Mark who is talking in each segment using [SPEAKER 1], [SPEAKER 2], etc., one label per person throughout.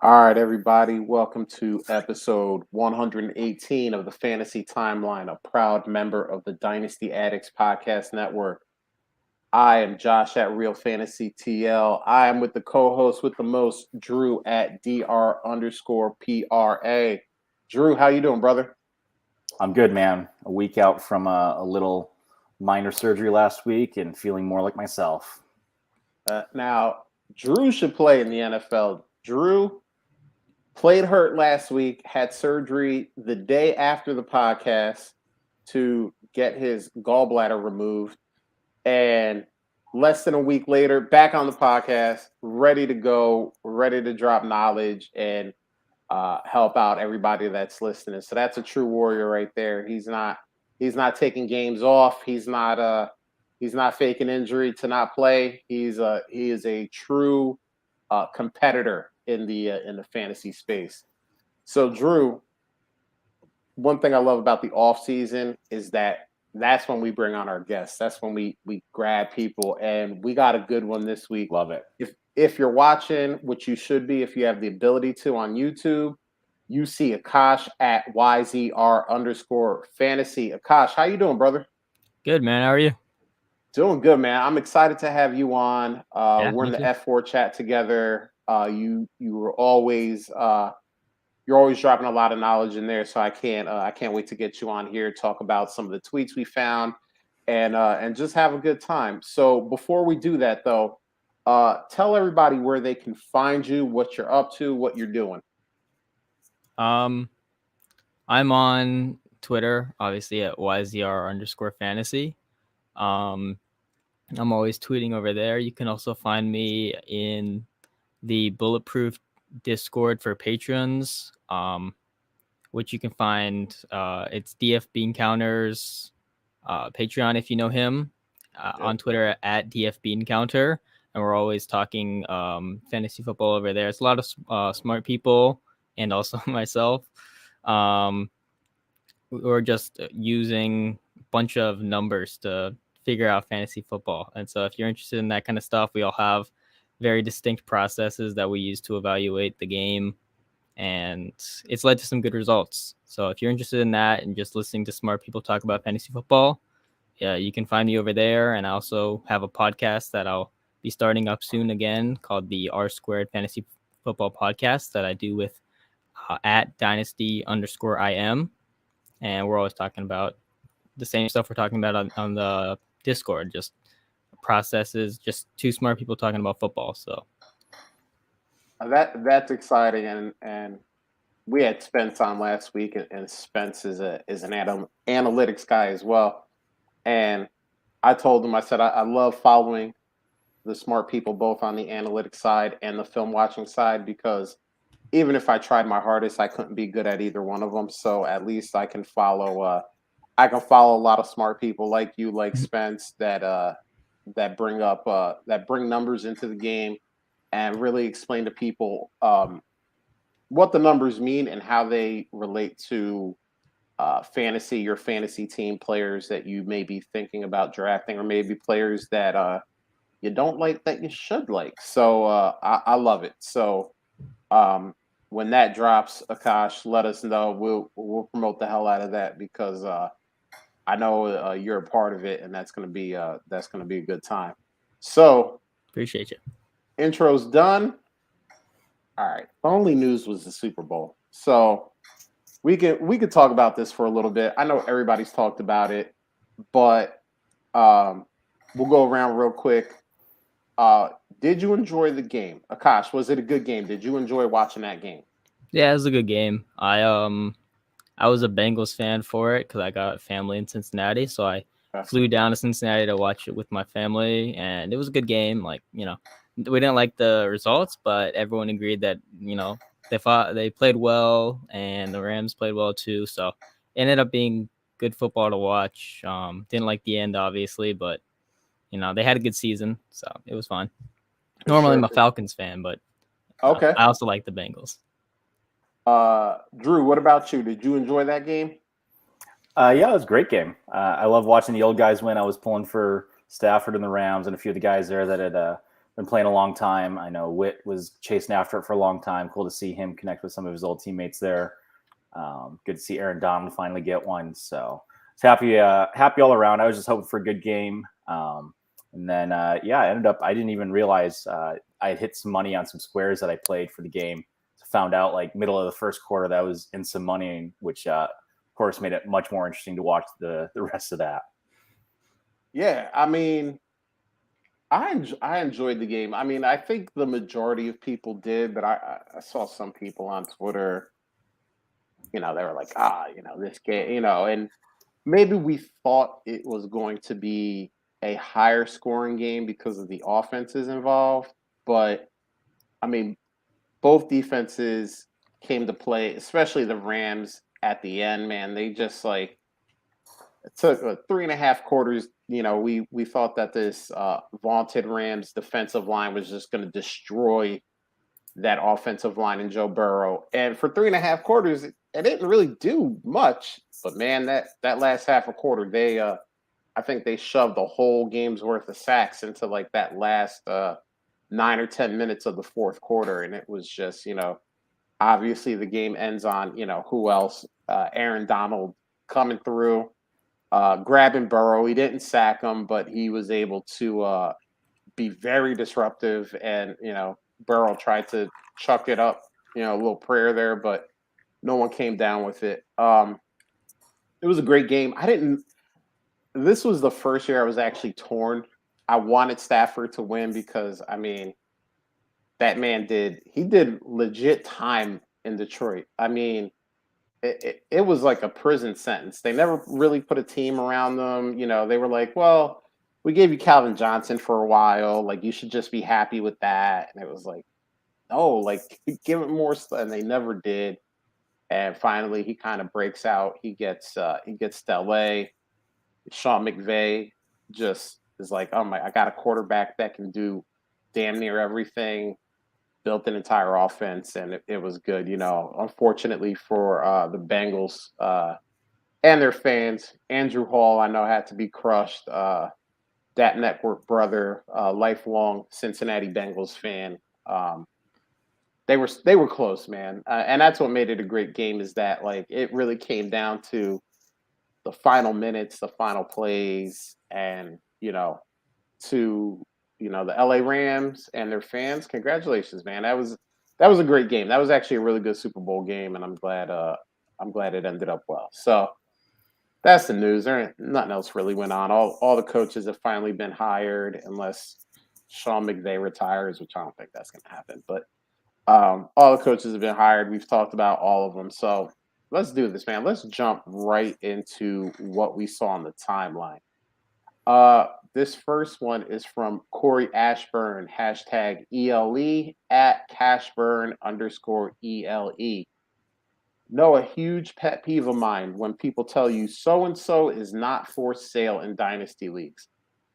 [SPEAKER 1] All right, everybody, welcome to episode 118 of the Fantasy Timeline, a proud member of the Dynasty Addicts Podcast Network. I am Josh at Real Fantasy TL. I am with the co-host with the most, Drew at DR underscore PRA. Drew, how you doing, brother?
[SPEAKER 2] I'm good, man. A week out from a little minor surgery last week and feeling more like myself.
[SPEAKER 1] Now, Drew should play in the NFL. Drew played hurt last week, had surgery the day after the podcast to get his gallbladder removed. And less than a week later, back on the podcast, ready to go, ready to drop knowledge and help out everybody that's listening. So that's a true warrior right there. He's not taking games off. He's not faking injury to not play. He is a true competitor in the fantasy space. So Drew, one thing I love about the off season is that's when we bring on our guests. That's when we grab people, and we got a good one this week.
[SPEAKER 2] Love it.
[SPEAKER 1] If you're watching, which you should be, if you have the ability to on YouTube, you see Akash at YZR underscore fantasy. Akash, how you doing, brother?
[SPEAKER 3] Good, man. How are you?
[SPEAKER 1] Doing good, man. I'm excited to have you on.
[SPEAKER 3] Yeah,
[SPEAKER 1] We're in
[SPEAKER 3] me
[SPEAKER 1] the
[SPEAKER 3] too.
[SPEAKER 1] F4 chat together. You were always you're always dropping a lot of knowledge in there, so I can't wait to get you on here, talk about some of the tweets we found, and just have a good time. So before we do that, though, tell everybody where they can find you, what you're up to, what you're doing.
[SPEAKER 3] I'm on Twitter, obviously at YZR underscore fantasy. I'm always tweeting over there. You can also find me in the Bulletproof Discord for patrons, which you can find. It's DF Bean Counters Patreon if you know him. On Twitter at DF Bean Counter, and we're always talking fantasy football over there. It's a lot of smart people, and also myself. We're just using a bunch of numbers to figure out fantasy football. And so if you're interested in that kind of stuff, we all have very distinct processes that we use to evaluate the game. And it's led to some good results. So if you're interested in that and just listening to smart people talk about fantasy football, yeah, you can find me over there. And I also have a podcast that I'll be starting up soon again called the R Squared Fantasy Football Podcast that I do with at Dynasty underscore IM. And we're always talking about the same stuff we're talking about on the Discord, just processes, just two smart people talking about football. So
[SPEAKER 1] That's exciting, and we had Spence on last week, and Spence is an analytics guy as well. And I told him, I said, I love following the smart people both on the analytics side and the film watching side, because even if I tried my hardest, I couldn't be good at either one of them. So at least I can follow a lot of smart people like you, like Spence, that bring numbers into the game and really explain to people what the numbers mean and how they relate to your fantasy team players that you may be thinking about drafting, or maybe players that you don't like that you should like. So I love it. So when that drops, Akash, let us know. We'll promote the hell out of that, because I know you're a part of it, and that's gonna be a good time. So
[SPEAKER 3] appreciate you.
[SPEAKER 1] intro's done. All right. The only news was the Super Bowl. So we could talk about this for a little bit. I know everybody's talked about it, but we'll go around real quick. Did you enjoy the game? Akash, was it a good game? Did you enjoy watching that game?
[SPEAKER 3] Yeah, it was a good game. I was a Bengals fan for it because I got family in Cincinnati, so I flew down to Cincinnati to watch it with my family, and it was a good game. Like, we didn't like the results, but everyone agreed that they played well, and the Rams played well too. So it ended up being good football to watch. Didn't like the end, obviously, but they had a good season, so it was fun. Normally, I'm a Falcons fan, but
[SPEAKER 1] okay.
[SPEAKER 3] I also like the Bengals.
[SPEAKER 1] Drew, what about you? Did you enjoy that game?
[SPEAKER 2] Yeah, it was a great game. I love watching the old guys win. I was pulling for Stafford and the Rams and a few of the guys there that had been playing a long time. I know Witt was chasing after it for a long time. Cool to see him connect with some of his old teammates there. Good to see Aaron Donald finally get one. So it's happy all around. I was just hoping for a good game. And then, I ended up, I didn't even realize I had hit some money on some squares that I played for the game. Found out like middle of the first quarter that I was in some money, which of course made it much more interesting to watch the rest of that.
[SPEAKER 1] Yeah, I mean, I enjoyed the game. I mean, I think the majority of people did, but I saw some people on Twitter, they were like, this game, and maybe we thought it was going to be a higher scoring game because of the offenses involved. But I mean, both defenses came to play, especially the Rams at the end, man. They just like it took 3.5 quarters. We thought that this vaunted Rams defensive line was just going to destroy that offensive line in Joe Burrow. And for 3.5 quarters, it didn't really do much. But man, that last half a quarter, I think they shoved the whole game's worth of sacks into like that last 9 or 10 minutes of the fourth quarter, and it was just obviously the game ends on who else? Aaron Donald coming through, grabbing Burrow. He didn't sack him, but he was able to be very disruptive, and Burrow tried to chuck it up, a little prayer there, but no one came down with it. It was a great game. This was the first year I was actually torn. I wanted Stafford to win because, I mean, that man did legit time in Detroit. I mean, it was like a prison sentence. They never really put a team around them. They were like, well, we gave you Calvin Johnson for a while. Like, you should just be happy with that. And it was like, no, like, give it more stuff. And they never did. And finally, he kind of breaks out. He gets to LA. Sean McVay just is like, oh my, I got a quarterback that can do damn near everything, built an entire offense, and it was good. Unfortunately for the Bengals and their fans, Andrew Hall, I know, had to be crushed. That network brother, lifelong Cincinnati Bengals fan. They were close, man. And that's what made it a great game, is that like it really came down to the final minutes, the final plays, and to the LA Rams and their fans. Congratulations, man. That was a great game. That was actually a really good Super Bowl game, and I'm glad it ended up well. So that's the news. There ain't nothing else really went on. All the coaches have finally been hired, unless Sean McVay retires, which I don't think that's going to happen. But all the coaches have been hired. We've talked about all of them. So let's do this, man. Let's jump right into what we saw on the timeline. This first one is from Corey Ashburn, hashtag ELE, at Cashburn_ELE. No, a huge pet peeve of mine when people tell you so-and-so is not for sale in dynasty leagues.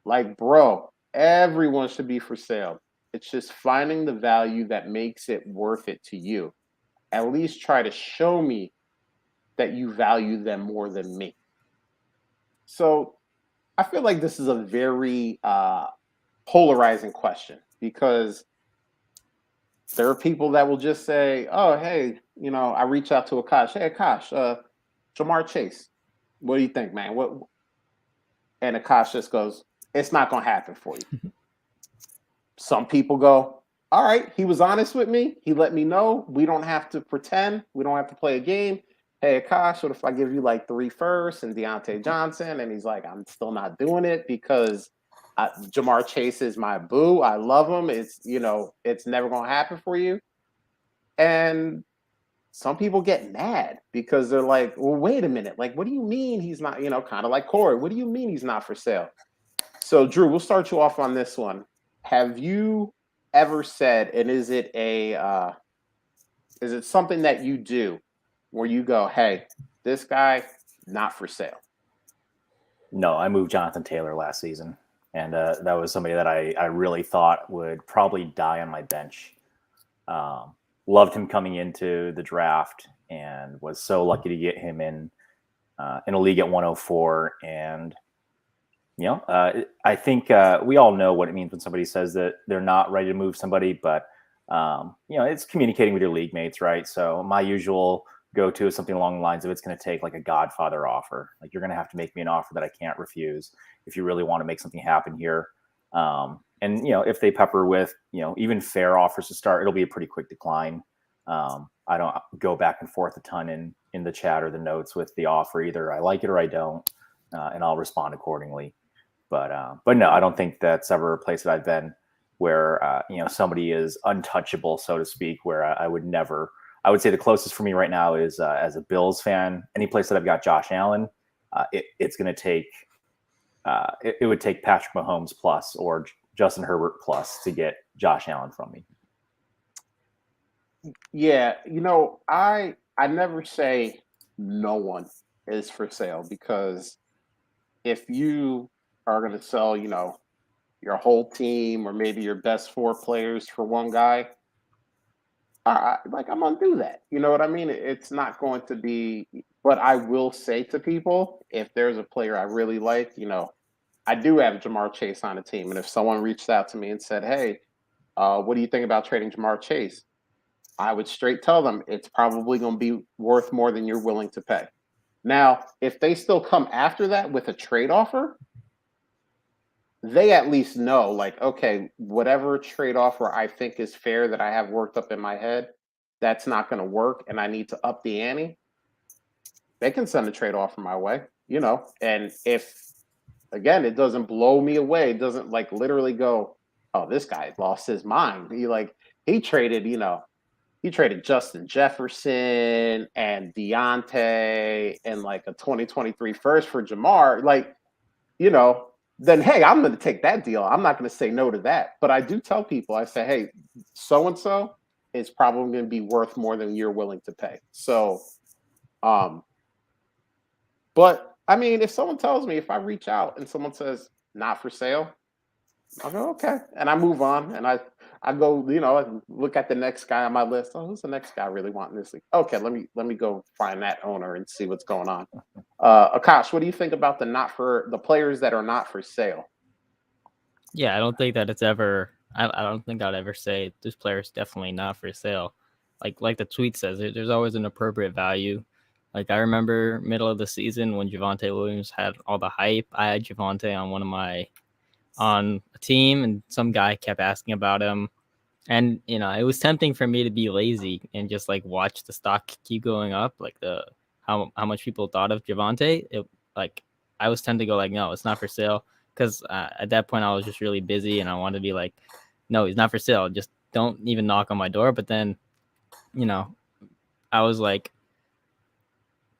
[SPEAKER 1] Like, bro, everyone should be for sale. It's just finding the value that makes it worth it to you. At least try to show me that you value them more than me. So I feel like this is a very polarizing question, because there are people that will just say, oh, hey, I reach out to Akash. Hey, Akash, Jamar Chase, what do you think, man? And Akash just goes, it's not going to happen for you. Some people go, all right, he was honest with me. He let me know. We don't have to pretend. We don't have to play a game. Hey, Akash, what if I give you like 3 firsts and Deontay Johnson? And he's like, I'm still not doing it because Jamar Chase is my boo. I love him. It's never going to happen for you. And some people get mad because they're like, well, wait a minute. Like, what do you mean he's not, kind of like Corey. What do you mean he's not for sale? So, Drew, we'll start you off on this one. Have you ever said, and is it something that you do where you go, hey, this guy, not for sale?
[SPEAKER 2] No, I moved Jonathan Taylor last season, and that was somebody that I really thought would probably die on my bench. Loved him coming into the draft and was so lucky to get him in a league at 104. And I think we all know what it means when somebody says that they're not ready to move somebody, but it's communicating with your league mates, right? So my usual go-to is something along the lines of it's going to take like a Godfather offer. Like you're going to have to make me an offer that I can't refuse if you really want to make something happen here. And if they pepper with even fair offers to start, it'll be a pretty quick decline. I don't go back and forth a ton in the chat or the notes with the offer. Either I like it or I don't, and I'll respond accordingly. But no, I don't think that's ever a place that I've been where somebody is untouchable, so to speak. Where I would never. I would say the closest for me right now is as a Bills fan. Any place that I've got Josh Allen, it's going to take. It would take Patrick Mahomes plus or Justin Herbert plus to get Josh Allen from me.
[SPEAKER 1] Yeah, I never say no one is for sale, because if you are going to sell, your whole team or maybe your best 4 players for one guy, I'm gonna do that. You know what I mean? It's not going to be, but I will say to people, if there's a player I really like, I do have Jamar Chase on the team, and if someone reached out to me and said, "Hey, what do you think about trading Jamar Chase?" I would straight tell them it's probably going to be worth more than you're willing to pay. Now, if they still come after that with a trade offer, they at least know, like, okay, whatever trade offer I think is fair that I have worked up in my head, that's not going to work, and I need to up the ante. They can send a trade offer my way, and if, again, it doesn't blow me away, it doesn't like literally go, oh, this guy lost his mind. He traded, he traded Justin Jefferson and Deontay and like a 2023 first for Jamar. Then hey, I'm going to take that deal. I'm not going to say no to that. But I do tell people, I say, hey, so and so is probably going to be worth more than you're willing to pay. So, but I mean, if someone tells me, if I reach out and someone says not for sale, I'll go, okay, and I move on, and I go, I look at the next guy on my list. Oh, who's the next guy I really want in this league? Okay, let me go find that owner and see what's going on. Akash, what do you think about the players that are not for sale?
[SPEAKER 3] Yeah, I don't think that it's ever. I don't think I'd ever say this player is definitely not for sale. Like the tweet says, there's always an appropriate value. Like I remember middle of the season when Javonte Williams had all the hype. I had Javonte on a team, and some guy kept asking about him. And it was tempting for me to be lazy and just like watch the stock keep going up, like how much people thought of Javonte. I was tempted to go like, no, it's not for sale, because at that point I was just really busy and I wanted to be like, no, he's not for sale. Just don't even knock on my door. But then, I was like,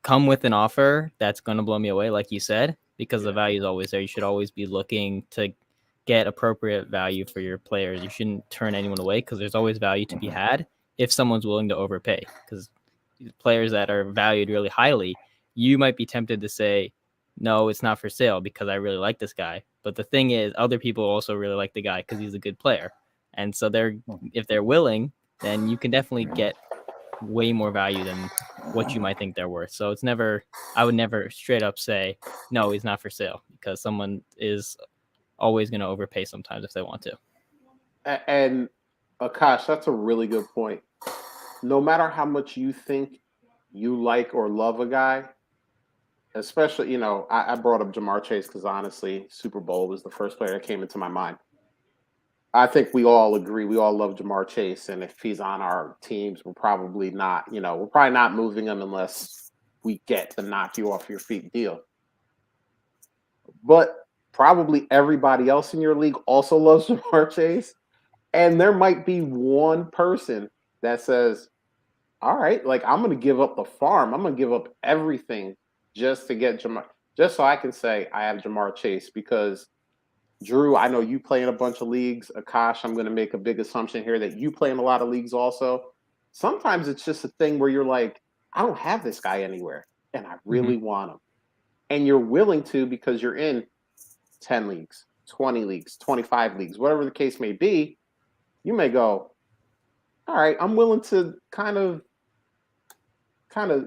[SPEAKER 3] come with an offer that's going to blow me away, like you said, because the value is always there. You should always be looking to get appropriate value for your players. You shouldn't turn anyone away, because there's always value to be had if someone's willing to overpay. Because players that are valued really highly, you might be tempted to say, no, it's not for sale because I really like this guy. But the thing is, other people also really like the guy because he's a good player. And so if they're willing, then you can definitely get way more value than what you might think they're worth. So I would never straight up say, no, he's not for sale, because someone is always going to overpay sometimes if they want to.
[SPEAKER 1] And Akash, that's a really good point. No matter how much you think you like or love a guy, especially, I brought up Jamar Chase because honestly, Super Bowl was the first player that came into my mind. I think we all agree. We all love Jamar Chase, and if he's on our teams, we're probably not moving him unless we get the knock you off your feet deal. But probably everybody else in your league also loves Jamar Chase, and there might be one person that says, all right, like I'm going to give up the farm. I'm going to give up everything just to get Jamar, just so I can say I have Jamar Chase. Because Drew, I know you play in a bunch of leagues. Akash, I'm going to make a big assumption here that you play in a lot of leagues also. Sometimes it's just a thing where you're like, I don't have this guy anywhere, and I really want him. And you're willing to, because you're in 10 leagues, 20 leagues, 25 leagues, whatever the case may be. You may go, all right, I'm willing to kind of kind of,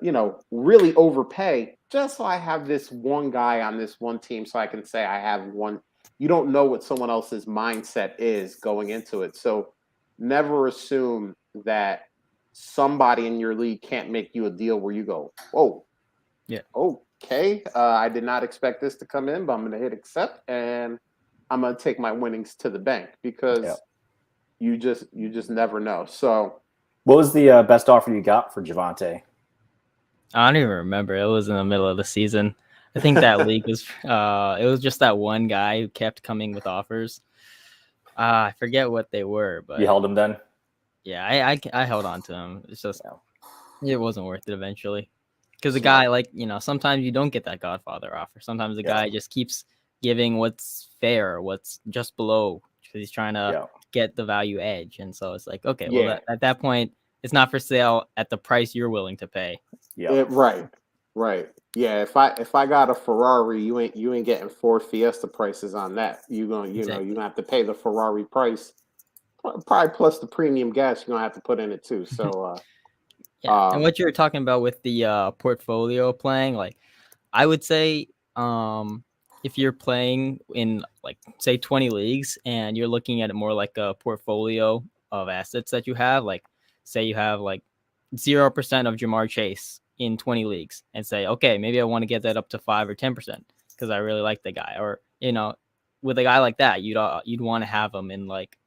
[SPEAKER 1] really overpay just so I have this one guy on this one team so I can say I have one. You don't know what someone else's mindset is going into it. So never assume that somebody in your league can't make you a deal where you go, oh,
[SPEAKER 3] Yeah.
[SPEAKER 1] okay, I did not expect this to come in, but I'm going to hit accept and I'm going to take my winnings to the bank because you just never know. So
[SPEAKER 2] what was the best offer you got for Javonte?
[SPEAKER 3] I don't even remember. It was in the middle of the season. I think that league was it was just that one guy who kept coming with offers. I forget what they were, but
[SPEAKER 2] You held him then?
[SPEAKER 3] yeah, I held on to him. It's just it wasn't worth it eventually. Because the
[SPEAKER 1] Smart.
[SPEAKER 3] guy, like, sometimes you don't get that Godfather offer. Sometimes the guy just keeps giving what's fair, what's just below, because he's trying to get the value edge. And so it's like, okay, well, at that point, it's not for sale at the price you're willing to pay.
[SPEAKER 1] Yeah, right. Yeah, if I got a Ferrari, you ain't getting Ford Fiesta prices on that. You gonna you gonna have to pay the Ferrari price, probably plus the premium gas you're gonna have to put in it too. So
[SPEAKER 3] yeah, and what you're talking about with the portfolio playing, like I would say, if you're playing in like say 20 leagues and you're looking at it more like a portfolio of assets that you have, like say you have like 0% of Jamar Chase in 20 leagues and say, okay, maybe I want to get that up to 5 or 10% because I really like the guy. Or, with a guy like that, you'd want to have him in like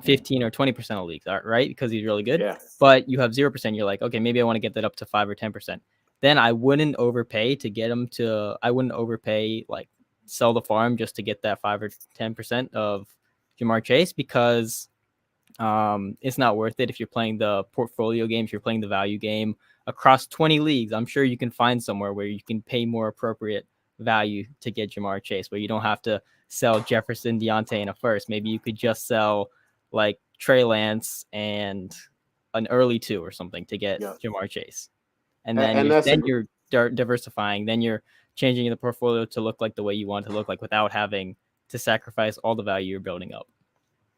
[SPEAKER 3] 15 or 20% of leagues, right? Because he's really good.
[SPEAKER 1] Yeah.
[SPEAKER 3] But you have 0%. You're like, okay, maybe I want to get that up to 5 or 10%. Then I wouldn't overpay to get him to. I wouldn't overpay, like sell the farm just to get that 5 or 10% of Jamar Chase, because it's not worth it if you're playing the portfolio game. If you're playing the value game across 20 leagues, I'm sure you can find somewhere where you can pay more appropriate value to get Jamar Chase, where you don't have to sell Jefferson, Deontay in a first. Maybe you could just sell like Trey Lance and an early 2 or something to get Jamar Chase. And then you're diversifying. Then you're changing the portfolio to look like the way you want it to look like without having to sacrifice all the value you're building up.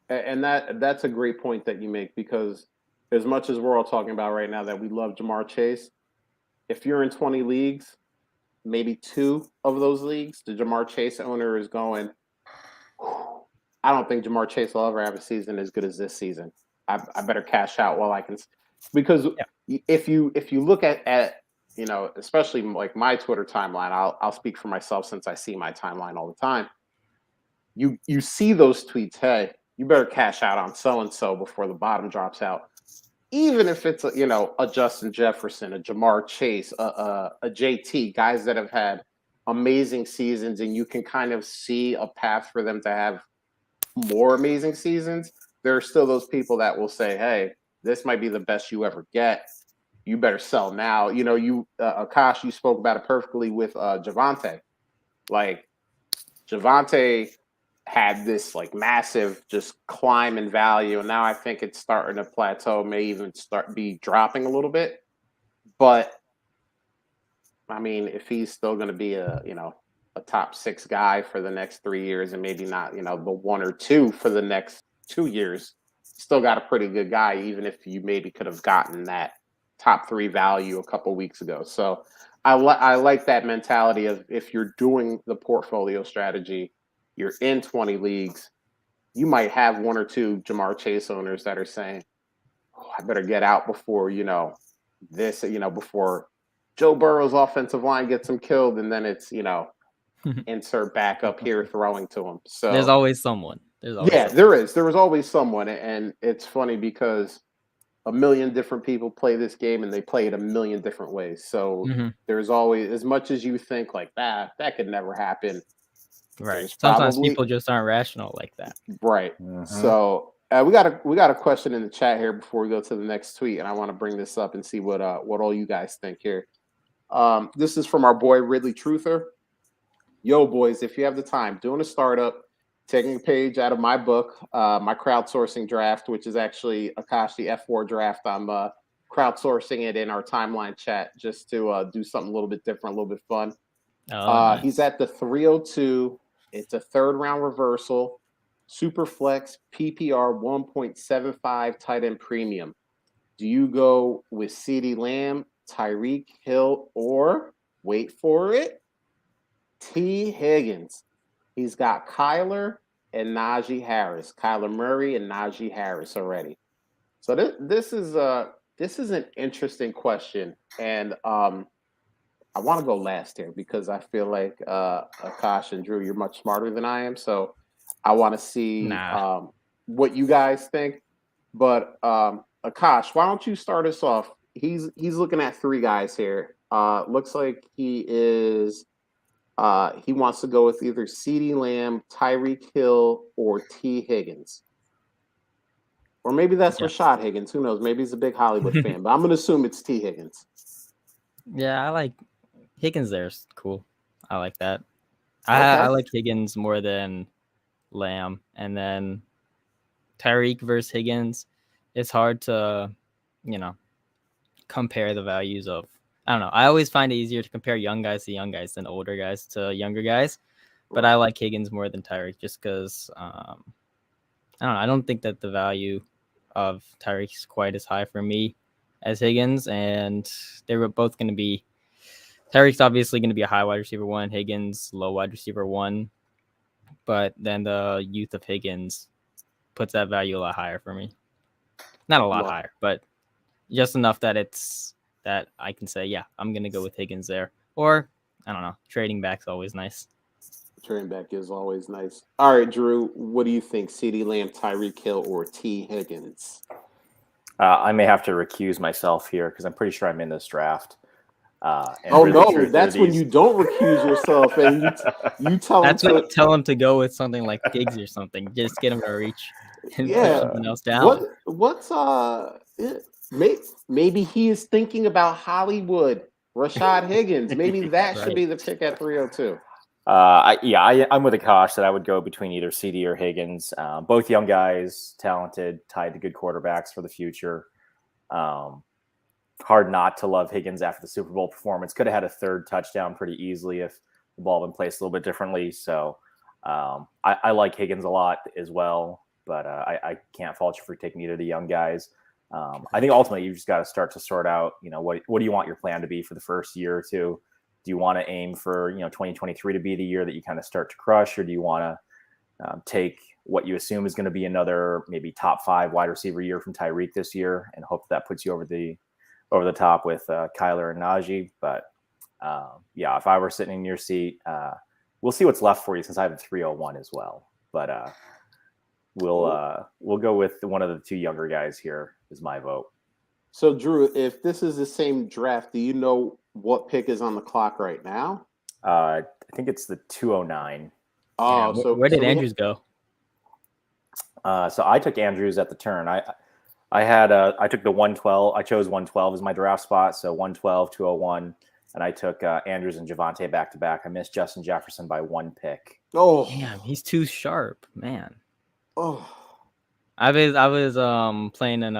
[SPEAKER 1] And that's a great point that you make, because as much as we're all talking about right now that we love Jamar Chase, if you're in 20 leagues, maybe 2 of those leagues, the Jamar Chase owner is going, I don't think Jamar Chase will ever have a season as good as this season. I better cash out while I can, because if you look at especially like my Twitter timeline, I'll speak for myself since I see my timeline all the time. You see those tweets, hey, you better cash out on so and so before the bottom drops out. Even if it's a Justin Jefferson, a Jamar Chase, a JT, guys that have had amazing seasons, and you can kind of see a path for them to have more amazing seasons. There are still those people that will say, hey, this might be the best you ever get. You better sell now. Akash, you spoke about it perfectly with Javonte. Like, Javonte had this like massive just climb in value, and now I think it's starting to plateau, may even be dropping a little bit. But I mean, if he's still going to be a top 6 guy for the next 3 years, and maybe not the 1 or 2 for the next 2 years, still got a pretty good guy, even if you maybe could have gotten that top 3 value a couple weeks ago. So I like that mentality of, if you're doing the portfolio strategy, you're in 20 leagues, you might have 1 or 2 Jamar Chase owners that are saying, oh, I better get out before, before Joe Burrow's offensive line gets him killed. And then it's, insert back up here throwing to him. So
[SPEAKER 3] there's always someone.
[SPEAKER 1] There was always someone. And it's funny because a million different people play this game, and they play it a million different ways. So there's always, as much as you think like that could never happen.
[SPEAKER 3] Right. Sometimes people just aren't rational like that.
[SPEAKER 1] Right. So we got a question in the chat here before we go to the next tweet, and I want to bring this up and see what all you guys think here. This is from our boy Ridley Truther. Yo, boys, if you have the time, doing a startup, taking a page out of my book, my crowdsourcing draft, which is actually Akash, the F4 draft. I'm crowdsourcing it in our timeline chat just to do something a little bit different, a little bit fun. Nice. He's at the 302. It's a 3rd round reversal, super flex, PPR 1.75 tight end premium. Do you go with CeeDee Lamb, Tyreek Hill, or wait for it, T. Higgins. He's got Kyler and Najee Harris, Kyler Murray and Najee Harris already. So this is an interesting question, and I want to go last here because I feel like Akash and Drew, you're much smarter than I am. So I want to see what you guys think. But Akash, why don't you start us off? He's looking at three guys here. Looks like he wants to go with either CeeDee Lamb, Tyreek Hill, or T. Higgins. Or maybe that's Rashad Higgins. Who knows? Maybe he's a big Hollywood fan, but I'm going to assume it's T. Higgins.
[SPEAKER 3] Yeah, I like Higgins. There's cool. I like that.
[SPEAKER 1] Okay.
[SPEAKER 3] I like Higgins more than Lamb, and then Tyreek versus Higgins. It's hard to, compare the values of. I don't know. I always find it easier to compare young guys to young guys than older guys to younger guys. But I like Higgins more than Tyreek just because I don't know. I don't think that the value of Tyreek is quite as high for me as Higgins, and they were both going to be. Tyreek's obviously going to be a high wide receiver 1, Higgins low wide receiver 1, but then the youth of Higgins puts that value a lot higher for me. Not a lot higher, but just enough that that I can say, yeah, I'm going to go with Higgins there. Or, I don't know, trading back's always nice.
[SPEAKER 1] Trading back is always nice. All right, Drew, what do you think? CeeDee Lamb, Tyreek Hill, or T. Higgins?
[SPEAKER 2] I may have to recuse myself here because I'm pretty sure I'm in this draft.
[SPEAKER 1] That's when you don't recuse yourself and you tell
[SPEAKER 3] That's
[SPEAKER 1] him
[SPEAKER 3] when you tell him to go with something like Gigs or something. Just get him to reach and put something else down.
[SPEAKER 1] Maybe he is thinking about Hollywood, Rashad Higgins. Maybe that should be the pick at 302.
[SPEAKER 2] I'm with Akash that I would go between either CD or Higgins. Both young guys, talented, tied to good quarterbacks for the future. Hard not to love Higgins after the Super Bowl performance. Could have had a third touchdown pretty easily if the ball had been placed a little bit differently. So I like Higgins a lot as well, but I can't fault you for taking either of the young guys. I think ultimately you just got to start to sort out, what do you want your plan to be for the first year or two? Do you want to aim for, 2023 to be the year that you kind of start to crush, or do you want to take what you assume is going to be another maybe top 5 wide receiver year from Tyreek this year and hope that puts you over the top with Kyler and Najee? But if I were sitting in your seat, we'll see what's left for you since I have a 301 as well. But we'll go with one of the two younger guys here is my vote.
[SPEAKER 1] So Drew, if this is the same draft, do you know what pick is on the clock right now?
[SPEAKER 2] I think it's the 209.
[SPEAKER 3] Oh, yeah. Where did Andrews go?
[SPEAKER 2] So I took Andrews at the turn. I took the 112. I chose 112 as my draft spot. So 112, 201. And I took Andrews and Javonte back to back. I missed Justin Jefferson by 1 pick.
[SPEAKER 1] Oh,
[SPEAKER 3] damn, he's too sharp, man.
[SPEAKER 1] Oh,
[SPEAKER 3] I was playing in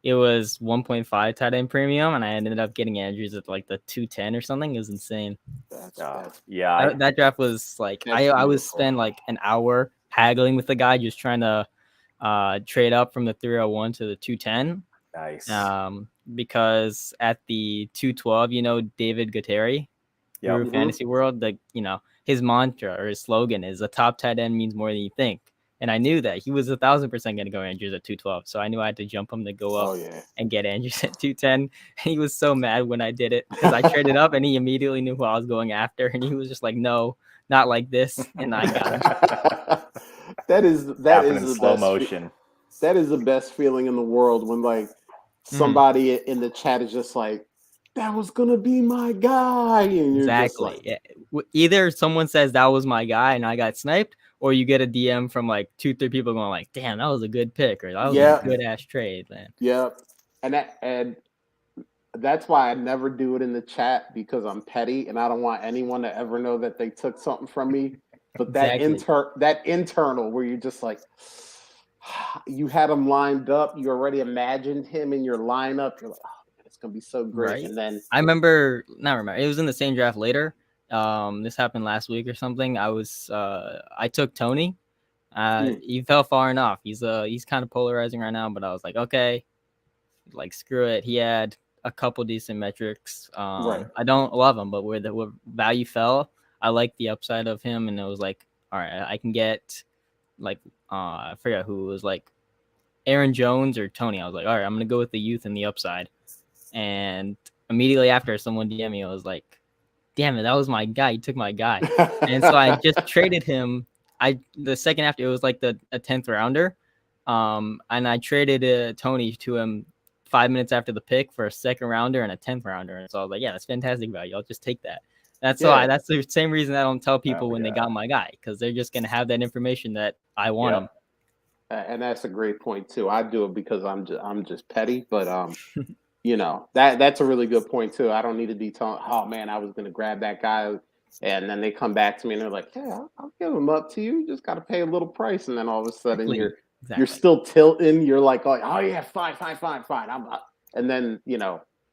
[SPEAKER 3] it was 1.5 tight end premium, and I ended up getting Andrews at like the 210 or something. It was insane. That draft was like I was spend like an hour haggling with the guy, just trying to trade up from the 301 to the 210.
[SPEAKER 2] Nice.
[SPEAKER 3] Because at the 212, David Gutteri, through Fantasy World, his mantra or his slogan is "a top tight end means more than you think." And I knew that he was 1,000% going to go Andrews at 212. So I knew I had to jump him to go up and get Andrews at 210. He was so mad when I did it because I traded up and he immediately knew who I was going after. And he was just like, no, not like this. And I got him.
[SPEAKER 1] that is in
[SPEAKER 2] the slow motion.
[SPEAKER 1] That is the best feeling in the world when like somebody in the chat is just like, that was going to be my guy. And you're
[SPEAKER 3] exactly.
[SPEAKER 1] Just like,
[SPEAKER 3] either someone says that was my guy and I got sniped, or you get a DM from like 2-3 people going like, damn, that was a good pick, or that was a good ass trade, man.
[SPEAKER 1] Yep. And that's why I never do it in the chat, because I'm petty and I don't want anyone to ever know that they took something from me. But that internal where you're just like, you had him lined up, you already imagined him in your lineup. You're like, oh, man, it's gonna be so great. Right? And then
[SPEAKER 3] I remember, it was in the same draft later. This happened last week or something. I took Tony. He fell far enough. He's kind of polarizing right now, but I was like, okay, like screw it. He had a couple decent metrics.
[SPEAKER 1] Right.
[SPEAKER 3] I don't love him, but where the value fell, I like the upside of him, and it was like, all right, I can get like I forget who it was, like Aaron Jones or Tony. I was like, all right, I'm gonna go with the youth and the upside. And immediately after, someone DM me, I was like, damn it, that was my guy. He took my guy. And so I just traded him. The second after, it was like a 10th rounder. And I traded Tony to him 5 minutes after the pick for a second rounder and a 10th rounder. And so I was like, yeah, that's fantastic value. I'll just take that. That's the same reason I don't tell people when they got my guy, because they're just gonna have that information that I want them.
[SPEAKER 1] And that's a great point too. I do it because I'm just petty, but you know, that's a really good point too. I don't need to be telling, oh man, I was going to grab that guy, and then they come back to me and they're like, yeah, I'll give him up to you. You just got to pay a little price, and then all of a sudden you're still tilting. You're like, oh yeah, fine. And then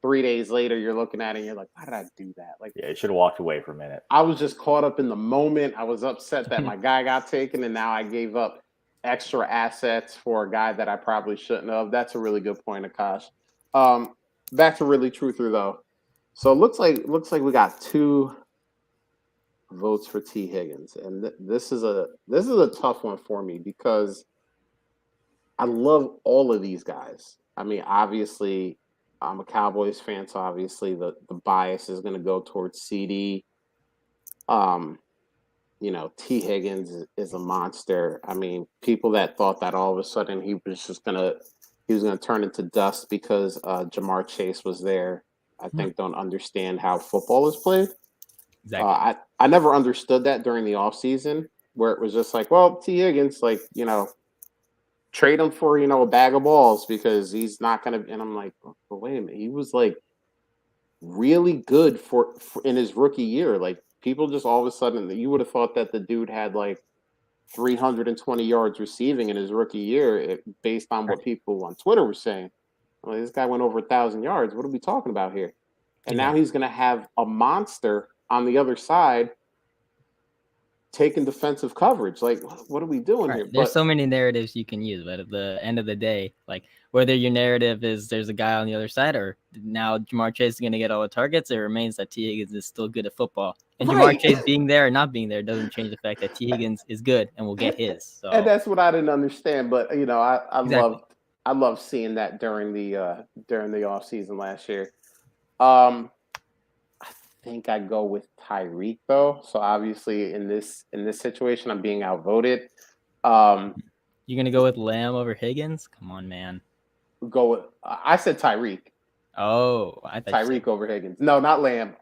[SPEAKER 1] 3 days later you're looking at it and you're like, why did I do that? Like,
[SPEAKER 2] yeah, you should have walked away for a minute.
[SPEAKER 1] I was just caught up in the moment. I was upset that my guy got taken, and now I gave up extra assets for a guy that I probably shouldn't have. That's a really good point, Akash. Back to Really Truther though. So it looks like we got 2 votes for T. Higgins, and this is a tough one for me because I love all of these guys. I mean, obviously, I'm a Cowboys fan, so obviously the bias is going to go towards CD. T. Higgins is a monster. I mean, people that thought that all of a sudden he was going to turn into dust because Jamar Chase was there, I think don't understand how football is played.
[SPEAKER 3] Exactly.
[SPEAKER 1] I never understood that during the offseason, where it was just like, well, T. Higgins, like, trade him for, a bag of balls because he's not going to. And I'm like, but wait a minute. He was like really good for in his rookie year. Like, people just all of a sudden, you would have thought that the dude had like 320 yards receiving in his rookie year, based on what people on Twitter were saying. Well, this guy went over 1,000 yards. What are we talking about here? And now he's going to have a monster on the other side taking defensive coverage. Like, what are we doing here?
[SPEAKER 3] There's so many narratives you can use, but at the end of the day, like, whether your narrative is there's a guy on the other side or now Jamar Chase is going to get all the targets, it remains that T. Higgins is still good at football. And Jamar Chase being there or not being there doesn't change the fact that T. Higgins is good and will get his. So.
[SPEAKER 1] And that's what I didn't understand. But I love seeing that during the offseason last year. I think I go with Tyreek though. So obviously in this situation, I'm being outvoted.
[SPEAKER 3] You're gonna go with Lamb over Higgins? Come on, man.
[SPEAKER 1] I said Tyreek.
[SPEAKER 3] Oh, I thought
[SPEAKER 1] Tyreek over Higgins. No, not Lamb.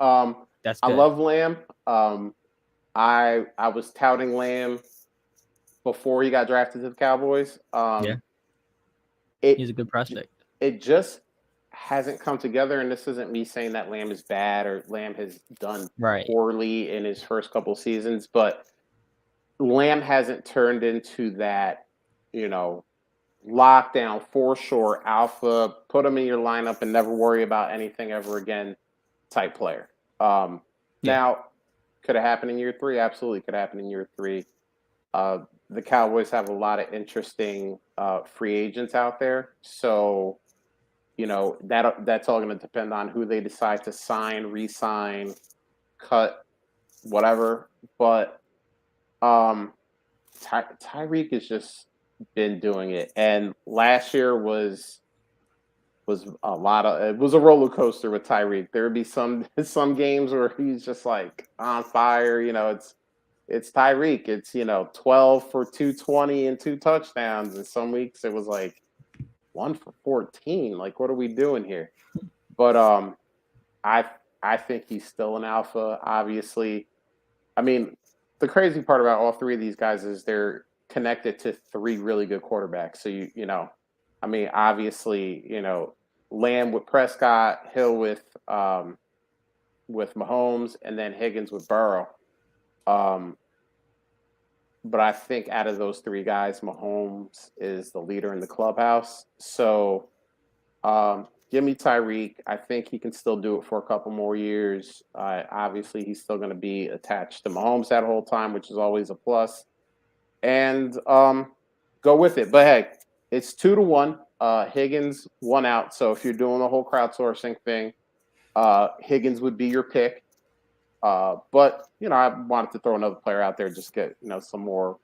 [SPEAKER 3] That's good.
[SPEAKER 1] I love Lamb. I was touting Lamb before he got drafted to the Cowboys.
[SPEAKER 3] He's a good prospect.
[SPEAKER 1] It just hasn't come together, and this isn't me saying that Lamb is bad or Lamb has done poorly in his first couple seasons, but Lamb hasn't turned into that, lockdown, for sure, alpha, put him in your lineup and never worry about anything ever again type player. Now, could it happen in year 3? Absolutely could happen in year 3. The Cowboys have a lot of interesting free agents out there. So, that's all going to depend on who they decide to sign, re-sign, cut, whatever. But Tyreek has just been doing it. And last year was a roller coaster with Tyreek. There would be some games where he's just like on fire. It's Tyreek. It's 12 for 220 and 2 touchdowns, and some weeks it was like 1 for 14. Like, what are we doing here? But I think he's still an alpha. Obviously, I mean, the crazy part about all 3 of these guys is they're connected to 3 really good quarterbacks. So obviously, Lamb with Prescott, Hill with Mahomes, and then Higgins with Burrow. But I think out of those 3 guys, Mahomes is the leader in the clubhouse. So give me Tyreek. I think he can still do it for a couple more years. Obviously, he's still going to be attached to Mahomes that whole time, which is always a plus. And go with it. But hey, It's 2-1. Higgins 1 out. So if you're doing the whole crowdsourcing thing, Higgins would be your pick. But I wanted to throw another player out there, just get some more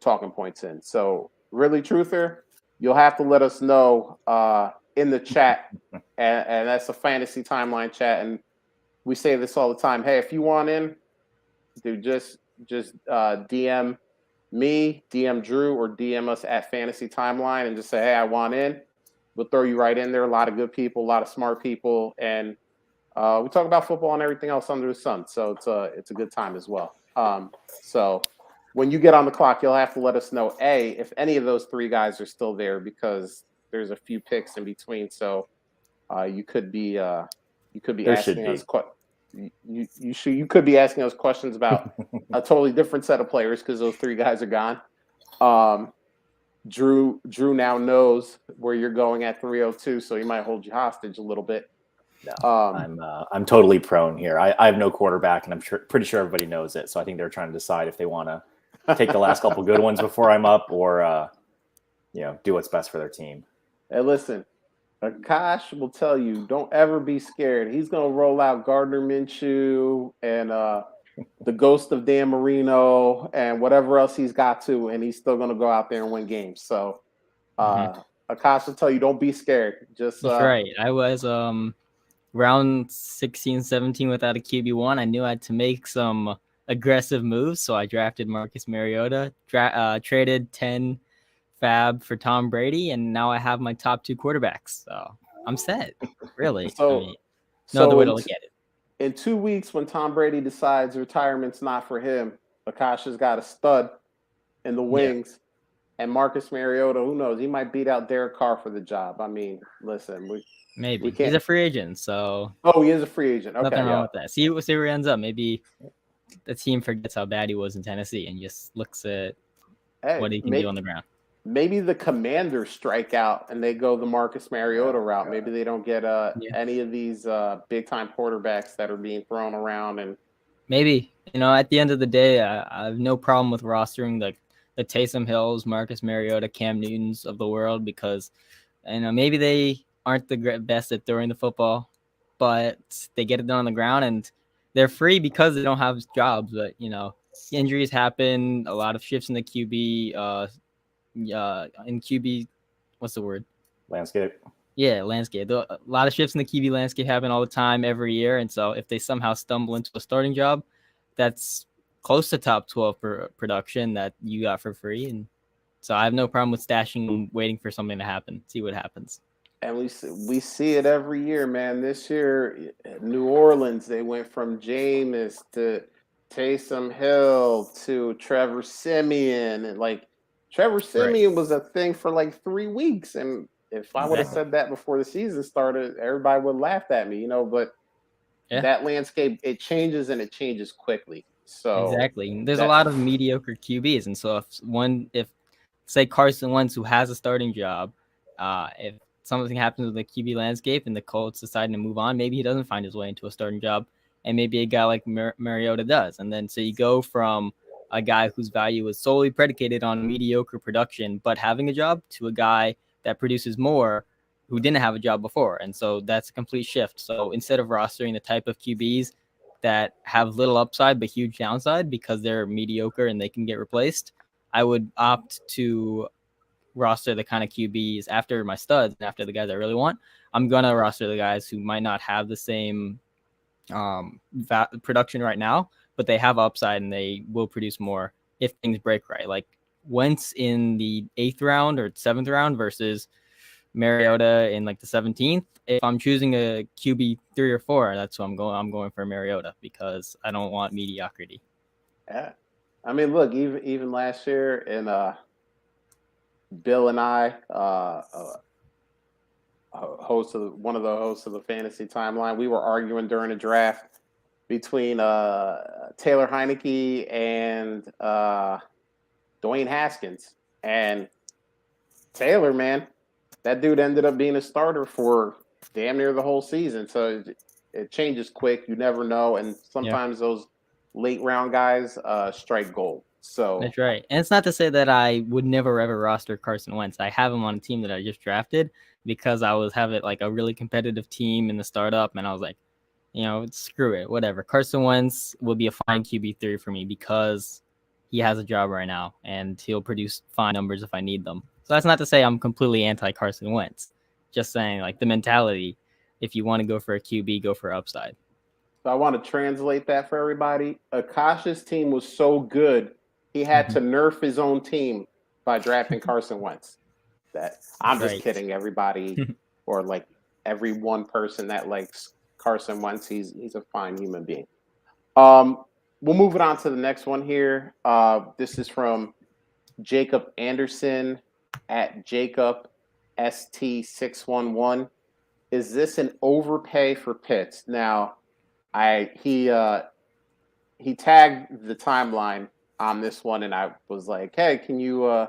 [SPEAKER 1] talking points in. So really, truther, you'll have to let us know in the chat, and that's a fantasy timeline chat. And we say this all the time. Hey, if you want in, dude, just DM me, DM Drew, or DM us at Fantasy Timeline, and just say, hey, I want in. We'll throw you right in there. A lot of good people, a lot of smart people, and we talk about football and everything else under the sun. So it's a good time as well. So when you get on the clock, you'll have to let us know if any of those three guys are still there, because there's a few picks in between. So you could be
[SPEAKER 2] There should
[SPEAKER 1] asking
[SPEAKER 2] be.
[SPEAKER 1] us you could be asking us questions about a totally different set of players, because those three guys are gone. Drew now knows where you're going at 302, so he might hold you hostage a little bit.
[SPEAKER 2] No, I'm totally prone here. I have no quarterback, and I'm pretty sure everybody knows it. So I think they're trying to decide if they want to take the last couple good ones before I'm up, or do what's best for their team.
[SPEAKER 1] Hey, listen, Akash will tell you, don't ever be scared. He's gonna roll out Gardner Minshew and the ghost of Dan Marino and whatever else he's got to, and he's still gonna go out there and win games. So Akash will tell you, don't be scared. Just
[SPEAKER 3] That's right. I was round 16, 17 without a QB1. I knew I had to make some aggressive moves, so I drafted Marcus Mariota, traded 10 fab for Tom Brady, and now I have my top two quarterbacks. So I'm set. Really.
[SPEAKER 1] So
[SPEAKER 3] no other way to look at it.
[SPEAKER 1] In 2 weeks, when Tom Brady decides retirement's not for him, Akasha's got a stud in the wings. Yeah. And Marcus Mariota, who knows? He might beat out Derek Carr for the job. I mean, listen,
[SPEAKER 3] maybe he's a free agent, so
[SPEAKER 1] he is a free agent. Okay,
[SPEAKER 3] nothing wrong with that. See where he ends up. Maybe the team forgets how bad he was in Tennessee and just looks at what he can do on the ground.
[SPEAKER 1] Maybe the Commanders strike out and they go the Marcus Mariota route. Maybe they don't get any of these big time quarterbacks that are being thrown around. And
[SPEAKER 3] maybe at the end of the day, I have no problem with rostering the Taysom Hills, Marcus Mariota, Cam Newtons of the world, because maybe they aren't the best at throwing the football, but they get it done on the ground and they're free because they don't have jobs. But injuries happen, a lot of shifts in the QB. In QB, what's the word?
[SPEAKER 2] Landscape.
[SPEAKER 3] Yeah, landscape. A lot of shifts in the QB landscape happen all the time, every year. And so if they somehow stumble into a starting job, that's close to top 12 production that you got for free. And so I have no problem with stashing and waiting for something to happen, see what happens.
[SPEAKER 1] And we see it every year, man. This year, New Orleans, they went from Jameis to Taysom Hill to Trevor Siemian, and Trevor Siemian was a thing for 3 weeks. And if I would have said that before the season started, everybody would have laughed at me, but that landscape, it changes, and it changes quickly. So
[SPEAKER 3] exactly. There's a lot of mediocre QBs. And so if say Carson Wentz, who has a starting job, if something happens with the QB landscape and the Colts deciding to move on, maybe he doesn't find his way into a starting job, and maybe a guy like Mariota does. And then so you go from a guy whose value is solely predicated on mediocre production but having a job, to a guy that produces more who didn't have a job before. And so that's a complete shift. So instead of rostering the type of QBs that have little upside but huge downside because they're mediocre and they can get replaced, I would opt to roster the kind of QBs after my studs and after the guys I really want. I'm gonna roster the guys who might not have the same production right now, but they have upside and they will produce more if things break right. Like Wentz in the 8th round or 7th round versus Mariota in the 17th. If I'm choosing a QB 3 or 4, that's what I'm going. I'm going for Mariota because I don't want mediocrity.
[SPEAKER 1] Yeah, I mean, look, even last year, and Bill and I, one of the hosts of the Fantasy Timeline, we were arguing during the draft between Taylor Heineke and Dwayne Haskins. And Taylor, man, that dude ended up being a starter for damn near the whole season. So it changes quick. You never know. And sometimes those late round guys strike gold. So
[SPEAKER 3] That's right. And it's not to say that I would never ever roster Carson Wentz. I have him on a team that I just drafted because I was having like a really competitive team in the startup, and I was like, screw it, whatever. Carson Wentz will be a fine QB3 for me because he has a job right now and he'll produce fine numbers if I need them. So that's not to say I'm completely anti Carson Wentz. Just saying, like, the mentality, if you want to go for a QB, go for upside.
[SPEAKER 1] I want to translate that for everybody. Akash's team was so good, he had to nerf his own team by drafting Carson Wentz. I'm just kidding, everybody, or like every one person that likes Carson Wentz. He's a fine human being. We'll move it on to the next one here. This is from Jacob Anderson at Jacob ST611. Is this an overpay for Pitts? Now, he tagged the timeline on this one, and I was like, hey, can you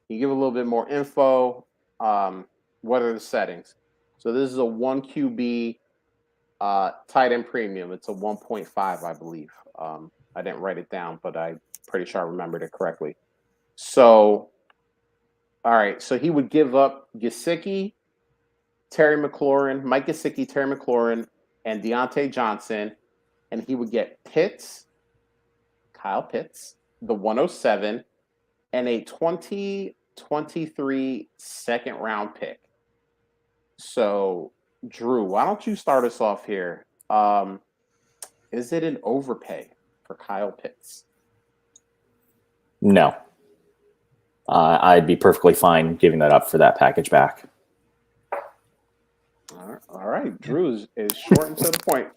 [SPEAKER 1] give a little bit more info? What are the settings? So this is a 1 QB tight end premium. It's a 1.5, I believe. I didn't write it down, but I'm pretty sure I remembered it correctly. So, all right. So he would give up Gesicki, Terry McLaurin, Mike Gesicki, Terry McLaurin, and Deontay Johnson, and he would get Kyle Pitts, the 107, and a 2023 second round pick. So, Drew, why don't you start us off here? Is it an overpay for Kyle Pitts?
[SPEAKER 2] No. I'd be perfectly fine giving that up for that package back.
[SPEAKER 1] All right. Drew is short and to the point.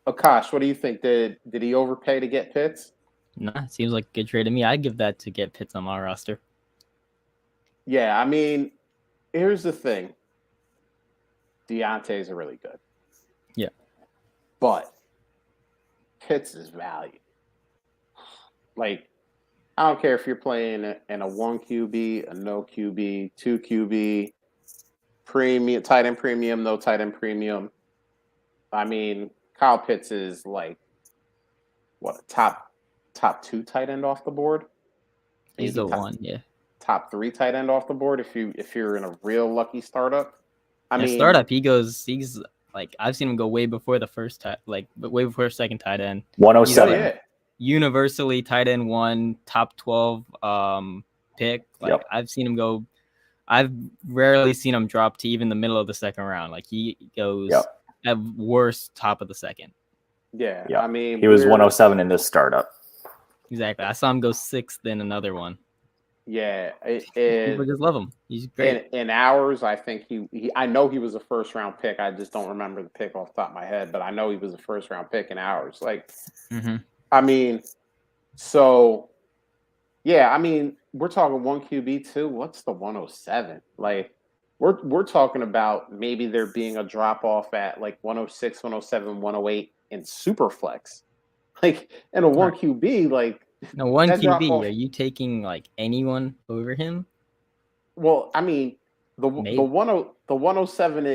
[SPEAKER 1] Akash, what do you think? Did he overpay to get Pitts?
[SPEAKER 3] No, it seems like a good trade to me. I'd give that to get Pitts on my roster.
[SPEAKER 1] Yeah, I mean, here's the thing. Deontay's really good.
[SPEAKER 3] Yeah.
[SPEAKER 1] But Pitts is value. Like, I don't care if you're playing in a 1 QB, a no QB, 2 QB, premium, tight end premium, no tight end premium. I mean, Kyle Pitts is like, what, a top 2 tight end off the board?
[SPEAKER 3] He's the one, yeah.
[SPEAKER 1] Top 3 tight end off the board if you're in a real lucky startup. I mean,
[SPEAKER 3] startup, he's like, I've seen him go way before the first way before second tight end.
[SPEAKER 2] 107.
[SPEAKER 1] Yeah.
[SPEAKER 3] Universally tight end 1, top 12 pick. Like,
[SPEAKER 2] Yep.
[SPEAKER 3] I've seen him go. I've rarely seen him drop to even the middle of the second round. Like, he goes at worst top of the second.
[SPEAKER 1] Yeah.
[SPEAKER 2] Yep.
[SPEAKER 1] I mean,
[SPEAKER 2] he was 107 in this startup.
[SPEAKER 3] Exactly. I saw him go 6th in another one.
[SPEAKER 1] Yeah.
[SPEAKER 3] People just love him. He's great.
[SPEAKER 1] In ours, I think I know he was a first round pick. I just don't remember the pick off the top of my head, but I know he was a first round pick in ours. Like, I mean, so yeah, I mean, we're talking 1 QB too. What's the 107? Like, we're talking about maybe there being a drop off at like 106, 107, 108 in Superflex. Like, in a 1 QB, like,
[SPEAKER 3] no, 1 QB, are you taking like anyone over him?
[SPEAKER 1] Well, I mean, the 107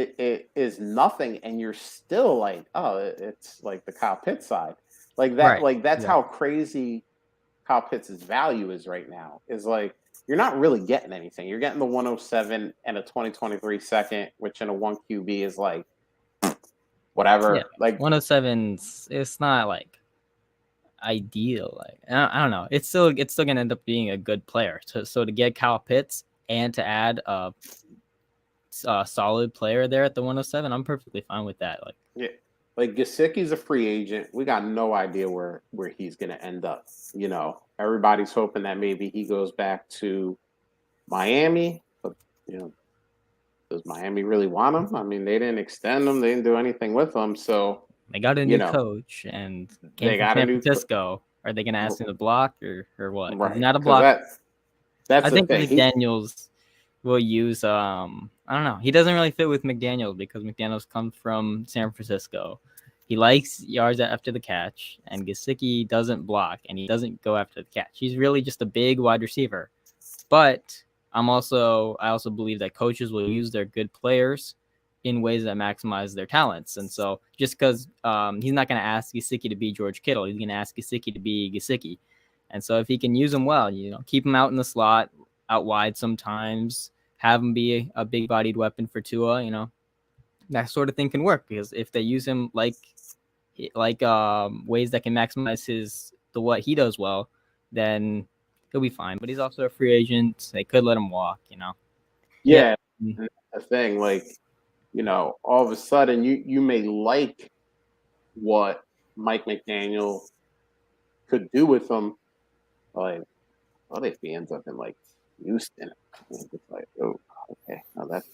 [SPEAKER 1] is nothing, and you're still like, oh, it's like the Kyle Pitts side, like that.
[SPEAKER 3] Right.
[SPEAKER 1] Like, that's how crazy Kyle Pitts' value is right now. Is like, you're not really getting anything. You're getting the 107 and a 2023 second, which in a 1 QB is like whatever.
[SPEAKER 3] Yeah,
[SPEAKER 1] like
[SPEAKER 3] 107, it's not like ideal. Like, I don't know. It's still gonna end up being a good player. So to get Kyle Pitts and to add a solid player there at the 107, I'm perfectly fine with that. Like,
[SPEAKER 1] yeah, like Gesicki's a free agent. We got no idea where he's gonna end up. You know, everybody's hoping that maybe he goes back to Miami, but you know, does Miami really want him? I mean, they didn't extend him. They didn't do anything with him. So
[SPEAKER 3] they got a new coach and came from San Francisco. Are they going to ask him to block or what?
[SPEAKER 1] Right.
[SPEAKER 3] He's not a block.
[SPEAKER 1] That's
[SPEAKER 3] I think
[SPEAKER 1] thing.
[SPEAKER 3] McDaniels will use. I don't know. He doesn't really fit with McDaniels because McDaniels comes from San Francisco. He likes yards after the catch, and Gesicki doesn't block, and he doesn't go after the catch. He's really just a big wide receiver. But I also believe that coaches will use their good players in ways that maximize their talents. And so just because he's not going to ask Gesicki to be George Kittle, he's going to ask Gesicki to be Gesicki. And so if he can use him well, keep him out in the slot, out wide sometimes, have him be a big-bodied weapon for Tua, that sort of thing can work, because if they use him like ways that can maximize what he does well, then he'll be fine. But he's also a free agent. They could let him walk,
[SPEAKER 1] Yeah, the thing, like, all of a sudden you may like what Mike McDaniel could do with him. Like, what if he ends up in like Houston? It's like, oh, okay, no, that's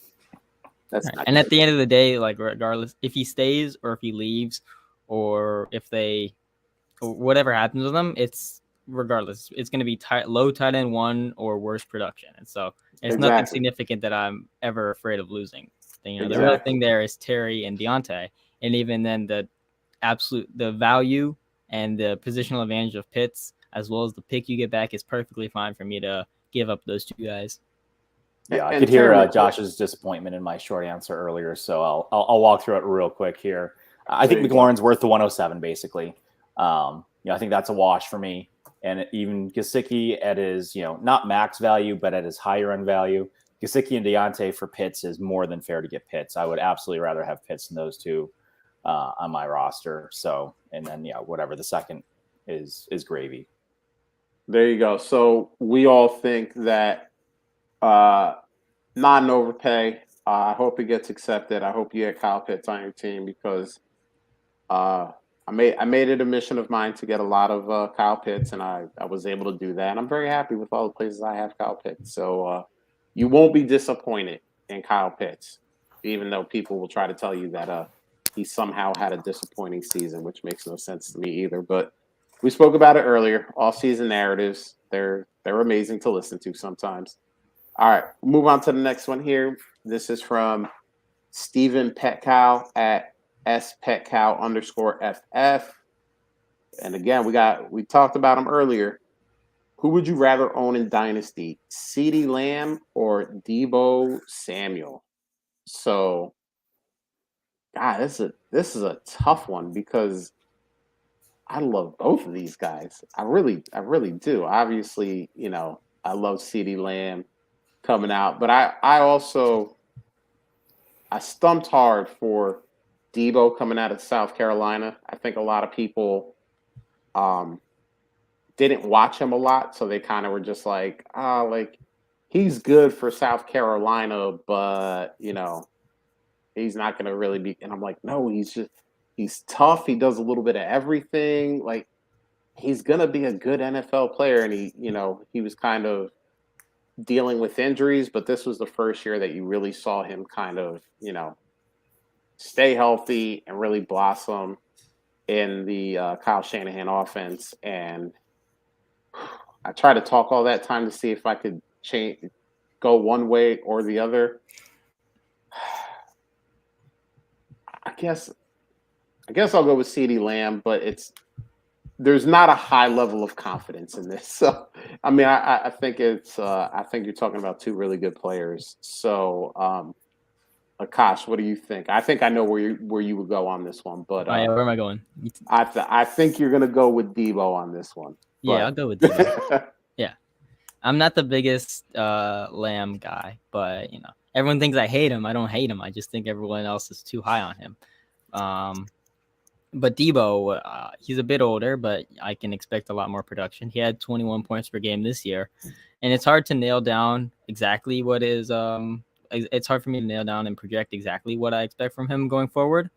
[SPEAKER 3] right.
[SPEAKER 1] not.
[SPEAKER 3] And
[SPEAKER 1] good.
[SPEAKER 3] at the end of the day, like, regardless if he stays or if he leaves, or if or whatever happens with him, it's going to be low tight end 1 or worse production. And so it's nothing significant that I'm ever afraid of losing. The real thing there is Terry and Deontay, and even then the value and the positional advantage of Pitts, as well as the pick you get back, is perfectly fine for me to give up those 2 guys.
[SPEAKER 2] Yeah, I could hear Josh's disappointment in my short answer earlier, so I'll walk through it real quick here. I think McLaurin's worth the 107, basically. I think that's a wash for me. And even Gesicki at his, not max value, but at his higher end value, Gesicki and Deontay for Pitts is more than fair to get Pitts. I would absolutely rather have Pitts than those 2 on my roster. So, and then, whatever the second is gravy.
[SPEAKER 1] There you go. So we all think that not an overpay. I hope it gets accepted. I hope you get Kyle Pitts on your team, because I made it a mission of mine to get a lot of Kyle Pitts, and I was able to do that. And I'm very happy with all the places I have Kyle Pitts. So you won't be disappointed in Kyle Pitts, even though people will try to tell you that he somehow had a disappointing season, which makes no sense to me either. But we spoke about it earlier. Off-season narratives, they're amazing to listen to sometimes. All right, move on to the next one here. This is from Stephen Petcow at SPetcow_FF. And again, we talked about him earlier. Who would you rather own in Dynasty, CeeDee Lamb or Deebo Samuel? So, God, this is a tough one, because I love both of these guys. I really do. Obviously, I love CeeDee Lamb coming out, but I stumped hard for Deebo coming out of South Carolina. I think a lot of people didn't watch him a lot, so they kind of were just like, he's good for South Carolina, but he's not going to really be. And I'm like, no, he's tough. He does a little bit of everything. Like, he's going to be a good NFL player. And he was kind of dealing with injuries, but this was the first year that you really saw him kind of, stay healthy and really blossom in the Kyle Shanahan offense. And I tried to talk all that time to see if I could go one way or the other. I guess I'll go with CeeDee Lamb, but there's not a high level of confidence in this. So, I mean, I think I think you're talking about 2 really good players. So, Akash, what do you think? I think I know where you would go on this one, but
[SPEAKER 3] where am I going?
[SPEAKER 1] I think you're going to go with Deebo on this one.
[SPEAKER 3] Yeah, I'll go with Deebo. Yeah, I'm not the biggest Lamb guy, but everyone thinks I hate him. I don't hate him. I just think everyone else is too high on him. But Deebo, he's a bit older, but I can expect a lot more production. He had 21 points per game this year, and it's hard to nail down exactly what is. It's hard for me to nail down and project exactly what I expect from him going forward,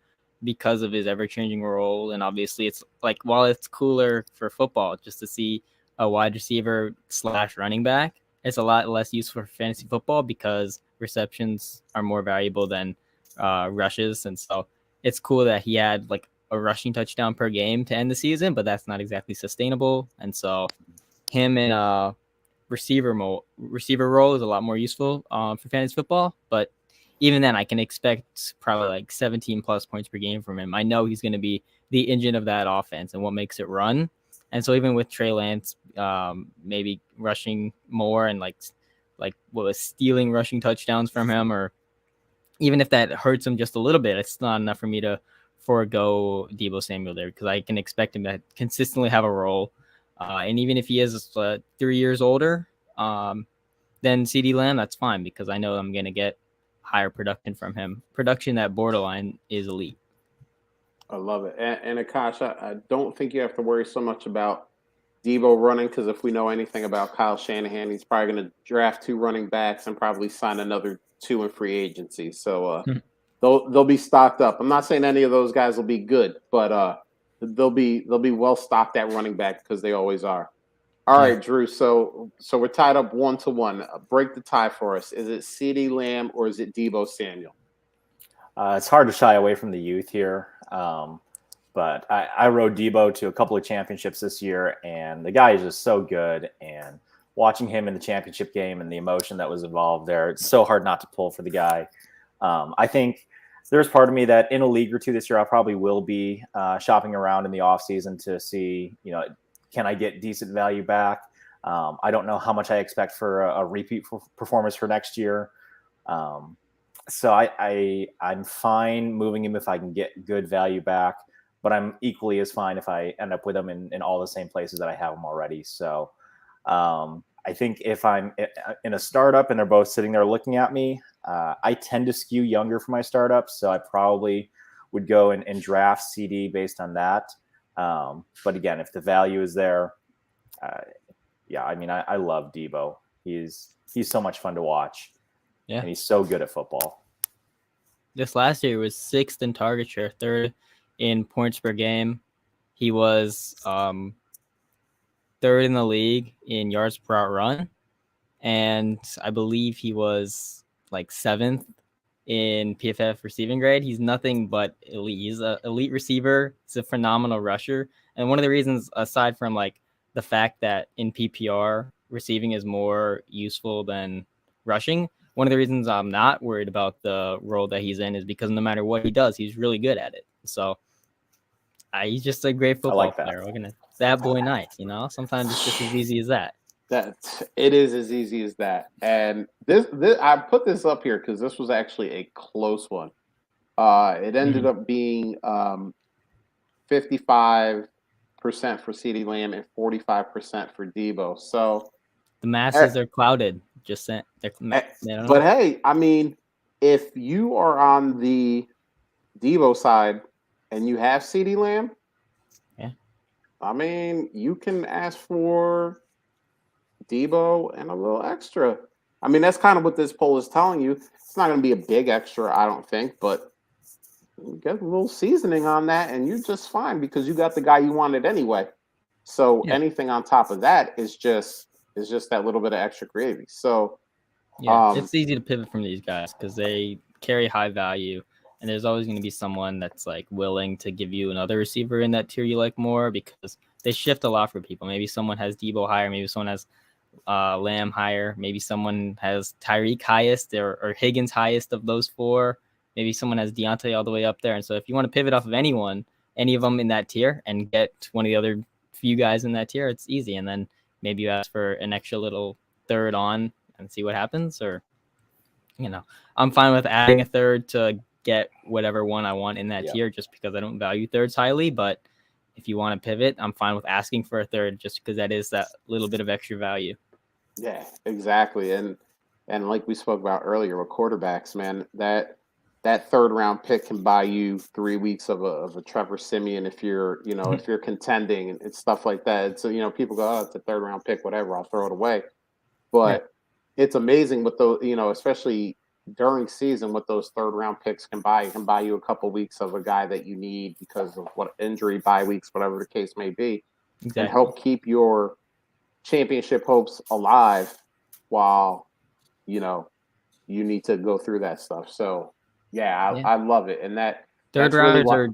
[SPEAKER 3] because of his ever-changing role. And obviously, it's like, while it's cooler for football just to see a wide receiver / running back, it's a lot less useful for fantasy football, because receptions are more valuable than rushes. And so it's cool that he had like a rushing touchdown per game to end the season, but that's not exactly sustainable. And so him in a receiver role is a lot more useful for fantasy football. But even then, I can expect probably like 17 plus points per game from him. I know he's going to be the engine of that offense and what makes it run. And so even with Trey Lance, maybe rushing more and like what was stealing rushing touchdowns from him, or even if that hurts him just a little bit, it's not enough for me to forego Deebo Samuel there, because I can expect him to consistently have a role. And even if he is 3 years older than CD Lamb, that's fine because I know I'm going to get higher production from him. Production at borderline is elite.
[SPEAKER 1] I love it. And Akash, I don't think you have to worry so much about Debo running because if we know anything about Kyle Shanahan, he's probably going to draft 2 running backs and probably sign another 2 in free agency. So they'll be stocked up. I'm not saying any of those guys will be good, but they'll be well stocked at running back because they always are. All right, Drew. So we're tied up 1-1. Break the tie for us. Is it CeeDee Lamb or is it Debo Samuel?
[SPEAKER 2] It's hard to shy away from the youth here. But I rode Debo to a couple of championships this year, and the guy is just so good. And watching him in the championship game and the emotion that was involved there, it's so hard not to pull for the guy. I think there's part of me that in a league or two this year, I probably will be shopping around in the offseason to see, can I get decent value back? I don't know how much I expect for a repeat performance for next year. So I'm fine moving him if I can get good value back, but I'm equally as fine if I end up with them in all the same places that I have them already. So I think if I'm in a startup and they're both sitting there looking at me, I tend to skew younger for my startups. So I probably would go and draft CD based on that. But again, if the value is there, I love Debo. He's so much fun to watch. Yeah. And he's so good at football.
[SPEAKER 3] This last year was 6th in target share, 3rd in points per game. He was 3rd in the league in yards per out run. And I believe he was like 7th in PFF receiving grade. He's nothing but elite. He's an elite receiver. He's a phenomenal rusher. And one of the reasons, aside from like the fact that in PPR, receiving is more useful than rushing, one of the reasons I'm not worried about the role that he's in is because no matter what he does, he's really good at it. So he's just a great football player. We're gonna that boy nice, Sometimes it's just as easy as that.
[SPEAKER 1] It is as easy as that. And this I put this up here because this was actually a close one. It ended up being 55% for CeeDee Lamb and 45% for Debo. So
[SPEAKER 3] the masses are clouded.
[SPEAKER 1] But hey, I mean, if you are on the Debo side and you have CeeDee Lamb, I mean, you can ask for Debo and a little extra. I mean, that's kind of what this poll is telling you. It's not going to be a big extra, I don't think, but you get a little seasoning on that and you're just fine because you got the guy you wanted anyway. So anything on top of that is just that little bit of extra gravy. So
[SPEAKER 3] it's easy to pivot from these guys because they carry high value, and there's always going to be someone that's like willing to give you another receiver in that tier you like more because they shift a lot for people. Maybe someone has Debo higher, maybe someone has Lamb higher, maybe someone has Tyreek highest or Higgins highest of those 4. Maybe someone has Deontay all the way up there. And so if you want to pivot off of any of them in that tier and get one of the other few guys in that tier, it's easy. And then maybe you ask for an extra little third on and see what happens. Or, I'm fine with adding a third to get whatever one I want in that tier just because I don't value thirds highly. But if you want to pivot, I'm fine with asking for a third just because that is that little bit of extra value.
[SPEAKER 1] Yeah, exactly. And like we spoke about earlier with quarterbacks, man, that 3rd round pick can buy you 3 weeks of a Trevor Siemian if you're, if you're contending and stuff like that. So, people go, oh, it's a 3rd round pick, whatever, I'll throw it away. But it's amazing what those, especially during season, what those 3rd round picks can buy. It can buy you a couple weeks of a guy that you need because of what injury, bye weeks, whatever the case may be, and help keep your championship hopes alive while, you need to go through that stuff. So, I love it. And that
[SPEAKER 3] 3rd rounders are,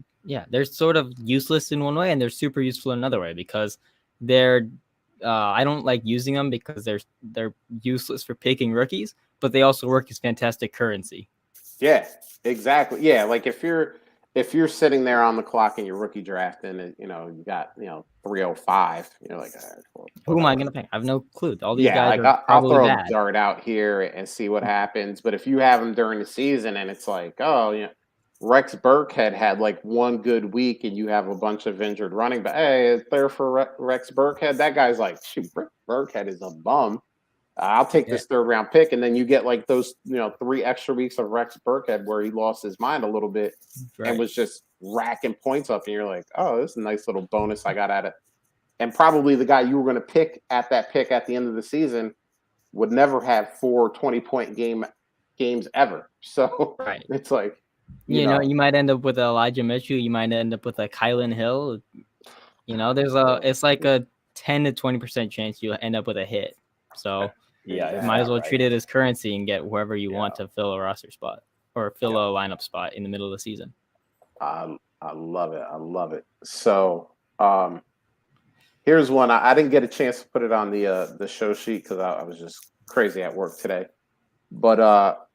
[SPEAKER 3] they're sort of useless in one way and they're super useful in another way because they're, I don't like using them because they're useless for picking rookies, but they also work as fantastic currency.
[SPEAKER 1] Yeah, exactly. Yeah, like if you're sitting there on the clock in your rookie draft and you got 305, you're like,
[SPEAKER 3] who am I going to pick? I have no clue. All these guys are
[SPEAKER 1] I'll
[SPEAKER 3] probably
[SPEAKER 1] throw
[SPEAKER 3] bad.
[SPEAKER 1] a dart out here and see what happens. But if you have them during the season and it's like, Rex Burkhead had like one good week and you have a bunch of injured running back. Hey, it's there for Rex Burkhead. That guy's like, shoot, Rex Burkhead is a bum. I'll take this third round pick. And then you get like those, 3 extra weeks of Rex Burkhead where he lost his mind a little bit and was just racking points up. And you're like, oh, this is a nice little bonus I got at it. And probably the guy you were going to pick at the end of the season would never have 4 20-point games ever. So it's like,
[SPEAKER 3] you know, you might end up with Elijah Mitchell. You might end up with a Kylan Hill. It's like a 10 to 20% chance you'll end up with a hit. So you might as well treat it as currency and get whoever you want to fill a roster spot or fill a lineup spot in the middle of the season.
[SPEAKER 1] I love it. I love it. So here's one. I didn't get a chance to put it on the show sheet because I was just crazy at work today. But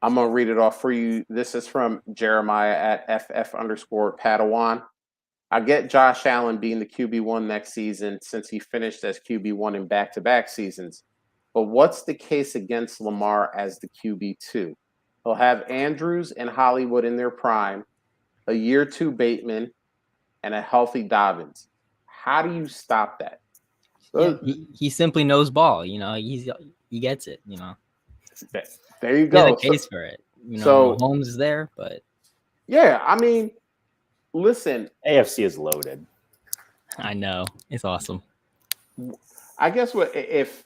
[SPEAKER 1] I'm going to read it off for you. This is from Jeremiah at FF_Padawan. I get Josh Allen being the QB1 next season since he finished as QB1 in back-to-back seasons. But what's the case against Lamar as the QB2? He'll have Andrews and Hollywood in their prime, a year 2 Bateman, and a healthy Dobbins. How do you stop that?
[SPEAKER 3] He simply knows ball. He gets it.
[SPEAKER 1] There you go.
[SPEAKER 3] There's a case for it. Holmes is there, but
[SPEAKER 1] yeah, I mean, listen,
[SPEAKER 2] AFC is loaded.
[SPEAKER 3] I know, it's awesome.
[SPEAKER 1] I guess what if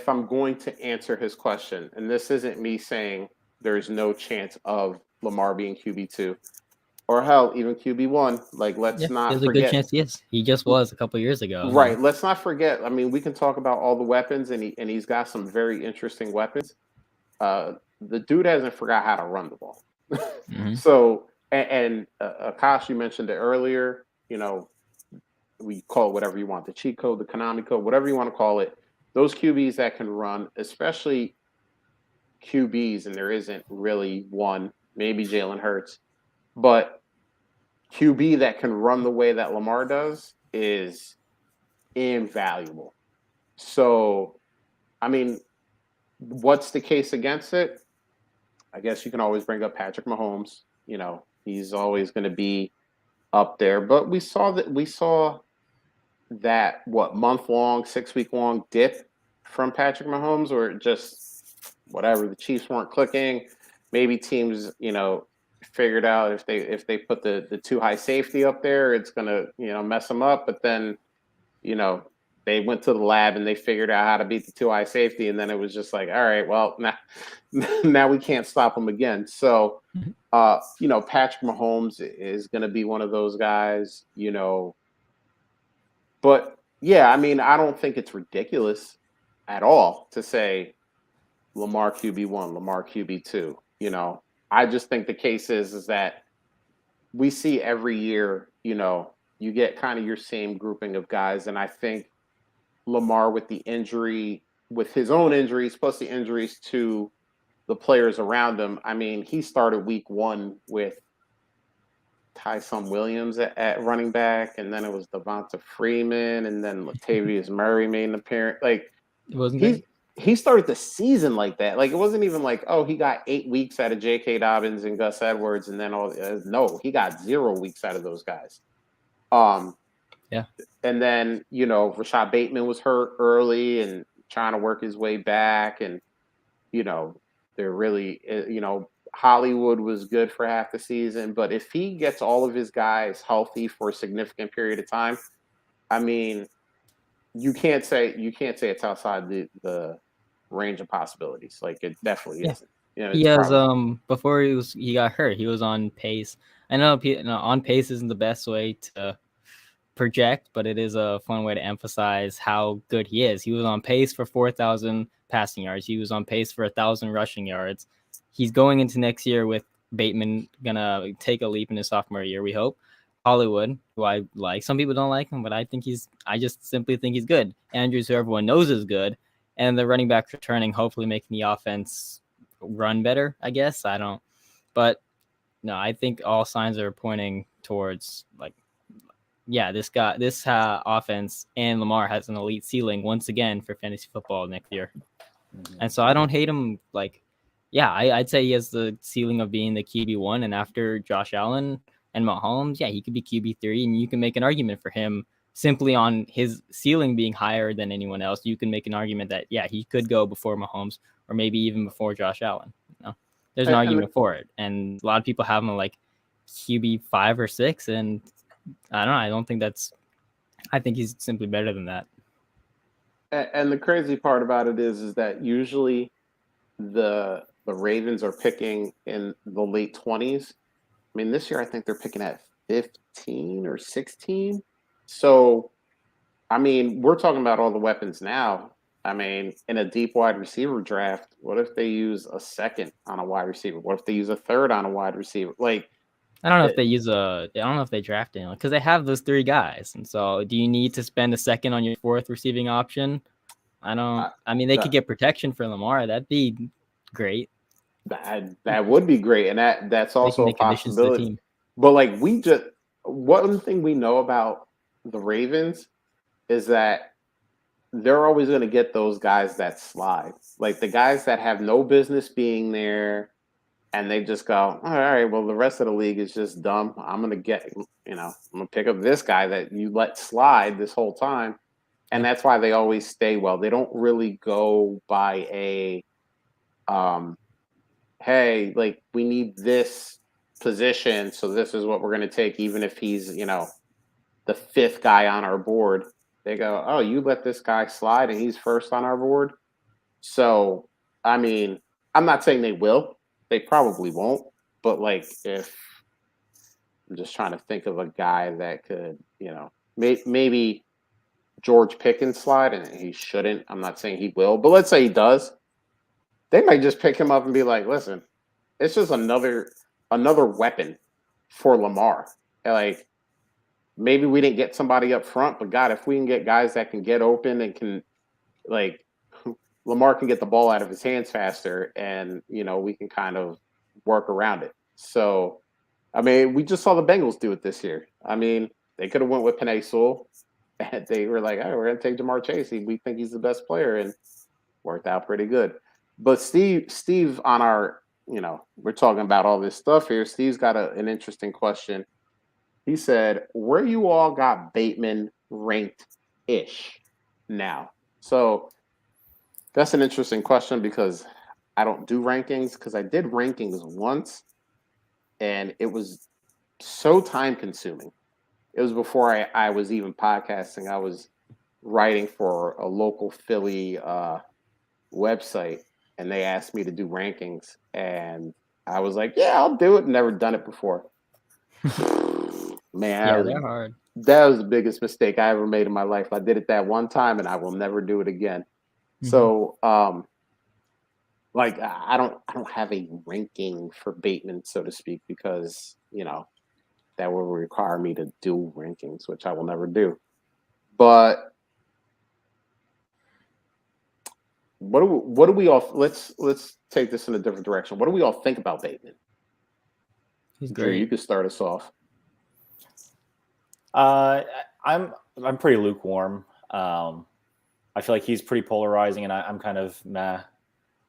[SPEAKER 1] I'm going to answer his question, and this isn't me saying there's no chance of Lamar being QB2 or hell, even QB1. Like, let's not
[SPEAKER 3] there's
[SPEAKER 1] forget.
[SPEAKER 3] There's a good chance he is. He just was a couple years ago.
[SPEAKER 1] Right. Let's not forget. I mean, we can talk about all the weapons, and he's got some very interesting weapons. The dude hasn't forgot how to run the ball.
[SPEAKER 3] Mm-hmm.
[SPEAKER 1] So, and Akash, you mentioned it earlier, we call it whatever you want, the cheat code, the Konami code, whatever you want to call it. Those QBs that can run, especially QBs, and there isn't really one, maybe Jalen Hurts, but QB that can run the way that Lamar does is invaluable. So, I mean, what's the case against it? I guess you can always bring up Patrick Mahomes. He's always going to be up there. But we saw that month-long, 6-week-long dip from Patrick Mahomes, or just whatever. The Chiefs weren't clicking. Maybe teams, figured out if they put the too high safety up there, it's going to mess them up. But then, they went to the lab and they figured out how to beat the too high safety. And then it was just like, all right, well, now we can't stop them again. So, Patrick Mahomes is going to be one of those guys, But, yeah, I mean, I don't think it's ridiculous at all to say Lamar QB1, Lamar QB2. I just think the case is that we see every year, you get kind of your same grouping of guys. And I think Lamar with his own injuries, plus the injuries to the players around him. I mean, he started week 1 with Tyson Williams at running back, and then it was Devonta Freeman, and then Latavius Murray made an appearance. Like,
[SPEAKER 3] it wasn't
[SPEAKER 1] he started the season like that. Like, it wasn't even like, oh, he got 8 weeks out of J.K. Dobbins and Gus Edwards, and then no, he got 0 weeks out of those guys.
[SPEAKER 3] Yeah.
[SPEAKER 1] And then, Rashad Bateman was hurt early and trying to work his way back. And, they're really, Hollywood was good for half the season. But if he gets all of his guys healthy for a significant period of time, I mean, you can't say it's outside the range of possibilities. Like, it definitely isn't.
[SPEAKER 3] He has before he got hurt, he was on pace. I know on pace isn't the best way to project, but it is a fun way to emphasize how good he is. He was on pace for 4,000 passing yards. He was on pace for 1,000 rushing yards. He's going into next year with Bateman gonna take a leap in his sophomore year, we hope. Hollywood, who I like. Some people don't like him, but I just simply think he's good. Andrews, who everyone knows is good. And the running back returning, hopefully making the offense run better, I guess. But no, I think all signs are pointing towards this offense and Lamar has an elite ceiling once again for fantasy football next year. Mm-hmm. And so I don't hate him Yeah, I'd say he has the ceiling of being the QB1, and after Josh Allen and Mahomes, yeah, he could be QB3, and you can make an argument for him simply on his ceiling being higher than anyone else. You can make an argument that, yeah, he could go before Mahomes or maybe even before Josh Allen. There's an
[SPEAKER 1] And
[SPEAKER 3] argument for it, and a lot of people have him like QB5 or 6, and I don't know. I don't think that's. I think he's simply better than that.
[SPEAKER 1] the crazy part about it is that usually the Ravens are picking in the late 20s. I mean, this year I think they're picking at 15 or 16. So, I mean, we're talking about all the weapons now. I mean, in a deep wide receiver draft, what if they use a second on a wide receiver? What if they use a third on a wide receiver? Like,
[SPEAKER 3] I don't know if they use I don't know if they draft anyone because they have those 3 guys, and so do you need to spend a second on your 4th receiving option? I don't. I mean, they could get protection for Lamar. That'd be great.
[SPEAKER 1] that would be great, and that's also a
[SPEAKER 3] Making additions to the
[SPEAKER 1] possibility.
[SPEAKER 3] team.
[SPEAKER 1] But like, one thing we know about the Ravens is that they're always going to get those guys that slide, like the guys that have no business being there, and they just go, all right, well, the rest of the league is just dumb. I'm going to pick up this guy that you let slide this whole time. And that's why they always stay well. They don't really go by hey, like we need this position, so this is what we're going to take, even if he's, the 5th guy on our board. They go, oh, you let this guy slide and he's first on our board. So, I mean, I'm not saying they will. They probably won't. But like, if I'm just trying to think of a guy that could, maybe George Pickens slide, and he shouldn't. I'm not saying he will, but let's say he does. They might just pick him up and be like, listen, it's just another weapon for Lamar. Like, maybe we didn't get somebody up front, but God, if we can get guys that can get open and can, like, Lamar can get the ball out of his hands faster, and we can kind of work around it. So, I mean, we just saw the Bengals do it this year. I mean, they could have went with Penei Sewell, and they were like, "Oh, we're going to take Jamar Chase. We think he's the best player," and worked out pretty good. But Steve, on our, we're talking about all this stuff here. Steve's got an interesting question. He said, "Where you all got Bateman ranked ish now?" So that's an interesting question because I don't do rankings, because I did rankings once and it was so time consuming. It was before I was even podcasting. I was writing for a local Philly website, and they asked me to do rankings, and I was like, yeah, I'll do it. Never done it before. Man,
[SPEAKER 3] they're hard.
[SPEAKER 1] That was the biggest mistake I ever made in my life. I did it that one time, and I will never do it again. Mm-hmm. So, like, I don't have a ranking for Bateman, so to speak, because that will require me to do rankings, which I will never do. But what do we all? Let's take this in a different direction. What do we all think about Bateman?
[SPEAKER 3] He's great.
[SPEAKER 1] Drew, you could start us off.
[SPEAKER 2] I'm pretty lukewarm. I feel like he's pretty polarizing, and I'm kind of meh.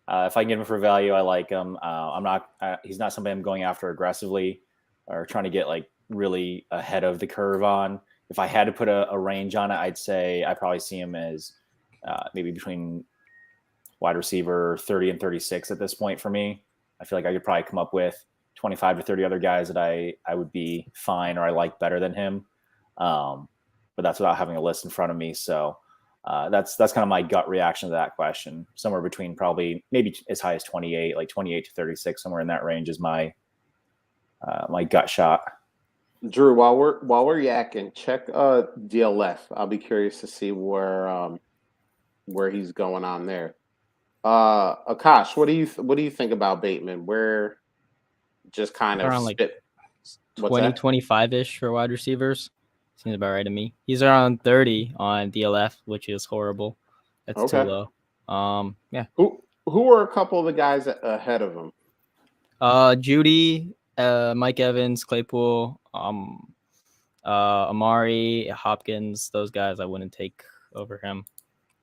[SPEAKER 2] If I can get him for value, I like him. I'm not. He's not somebody I'm going after aggressively or trying to get like really ahead of the curve on. If I had to put a range on it, I'd say I probably see him as maybe between wide receiver 30 and 36 at this point for me. I feel like I could probably come up with 25 to 30 other guys that I would be fine or I like better than him. But that's without having a list in front of me. So that's kind of my gut reaction to that question. Somewhere between probably maybe as high as 28, like 28 to 36, somewhere in that range is my my gut shot.
[SPEAKER 1] Drew, while we're yakking, check DLF. I'll be curious to see where he's going on there. Akash, what do you think about Bateman? Where just kind of
[SPEAKER 3] around like 20-25-ish for wide receivers. Seems about right to me. He's around 30 on DLF, which is horrible. That's too low. Yeah.
[SPEAKER 1] Who are a couple of the guys ahead of him?
[SPEAKER 3] Judy, Mike Evans, Claypool, Amari, Hopkins. Those guys I wouldn't take over him.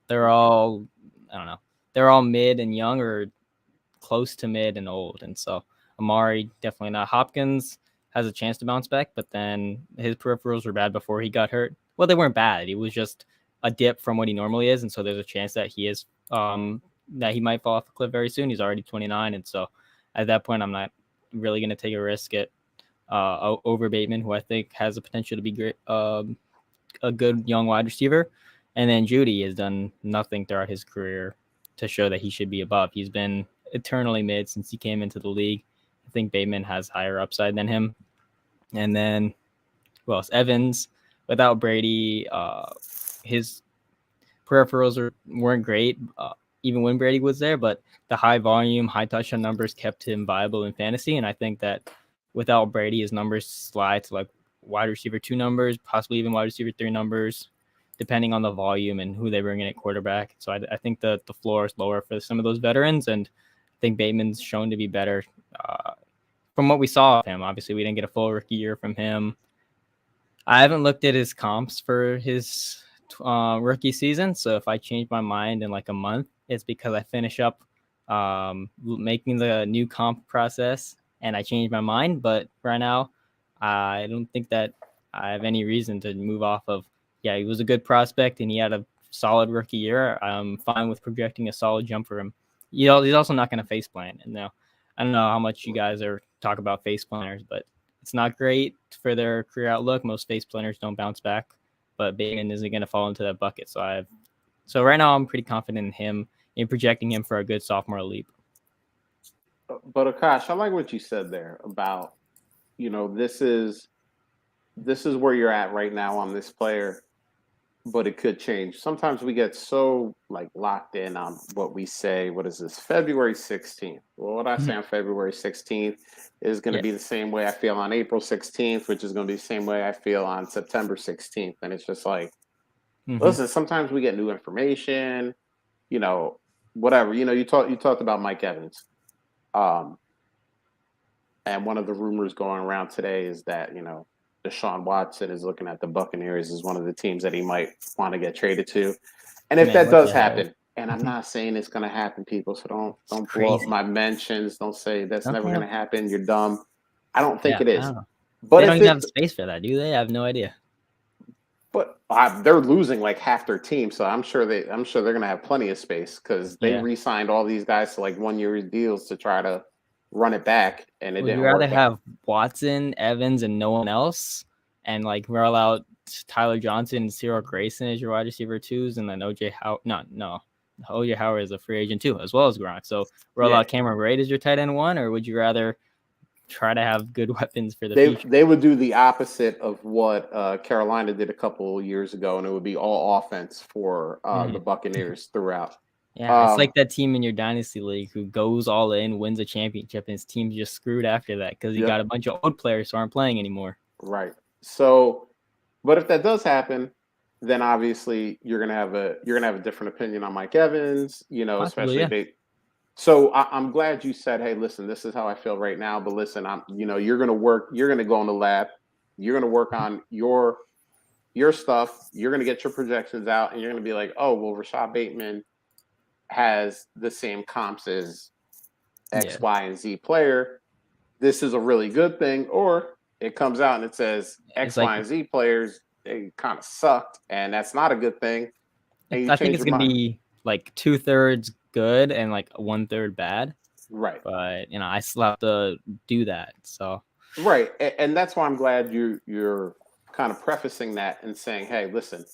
[SPEAKER 3] They're all, I don't know. They're all mid and young or close to mid and old. And so Amari, definitely not. Hopkins has a chance to bounce back, but then his peripherals were bad before he got hurt. Well, they weren't bad. It was just a dip from what he normally is. And so there's a chance that he is that he might fall off the cliff very soon. He's already 29. And so at that point, I'm not really going to take a risk at over Bateman, who I think has the potential to be great, a good young wide receiver. And then Judy has done nothing throughout his career to show that he should be above. He's been eternally mid since he came into the league. I think Bateman has higher upside than him. And then, who else? Evans, without Brady, his peripherals weren't great, even when Brady was there, but the high volume, high touchdown numbers kept him viable in fantasy. And I think that without Brady, his numbers slide to like wide receiver 2 numbers, possibly even wide receiver 3 numbers, depending on the volume and who they bring in at quarterback. So I think that the floor is lower for some of those veterans, and I think Bateman's shown to be better from what we saw of him. Obviously, we didn't get a full rookie year from him. I haven't looked at his comps for his rookie season, so if I change my mind in like a month, it's because I finish up making the new comp process and I changed my mind. But right now, I don't think that I have any reason to move off of, he was a good prospect and he had a solid rookie year. I'm fine with projecting a solid jump for him. He's also not going to face plant. And now, I don't know how much you guys talk about face planners, but it's not great for their career outlook. Most face planners don't bounce back, but Bateman isn't going to fall into that bucket. So right now I'm pretty confident in him, in projecting him for a good sophomore leap.
[SPEAKER 1] But Akash, I like what you said there about, this is where you're at right now on this player, but it could change. Sometimes we get so like locked in on what we say. What is this? February 16th. Well, what I say on February 16th is going to be the same way I feel on April 16th, which is going to be the same way I feel on September 16th. And it's just like, listen, sometimes we get new information, whatever. You talked about Mike Evans. And one of the rumors going around today is that, Deshaun Watson is looking at the Buccaneers as one of the teams that he might want to get traded to. And if that does happen, and I'm not saying it's going to happen, people, so don't blow up my mentions. Don't say that's never going to happen. You're dumb. I don't think it is.
[SPEAKER 3] But they don't even have space for that, do they? I have no idea.
[SPEAKER 1] But they're losing like half their team, so I'm sure they're going to have plenty of space because they re-signed all these guys to like 1-year deals to try to run it back, and it didn't work.
[SPEAKER 3] Would you rather have Watson, Evans, and no one else, and like roll out Tyler Johnson and Cyril Grayson as your wide receiver 2s, and then OJ Howard is a free agent too, as well as Gronk. So roll out Cameron Braid as your tight end 1, or would you rather try to have good weapons for the future?
[SPEAKER 1] They would do the opposite of what Carolina did a couple years ago, and it would be all offense for the Buccaneers throughout.
[SPEAKER 3] Yeah, it's like that team in your dynasty league who goes all in, wins a championship, and his team's just screwed after that because you got a bunch of old players who aren't playing anymore. Right.
[SPEAKER 1] So, but if that does happen, then obviously you're gonna have a different opinion on Mike Evans. Possibly, especially So I'm glad you said, hey, listen, this is how I feel right now. But listen, you're going to go in the lab. You're going to work on your stuff. You're going to get your projections out, and you're going to be like, oh, well, Rashad Bateman has the same comps as X, Y, and Z player. This is a really good thing. Or it comes out and it says X, Y, and Z players, they kind of sucked, and that's not a good thing.
[SPEAKER 3] I think it's going to be like 2/3 good and like 1/3 bad.
[SPEAKER 1] Right.
[SPEAKER 3] But, I still have to do that. So.
[SPEAKER 1] Right. And that's why I'm glad you're kind of prefacing that and saying, hey, listen,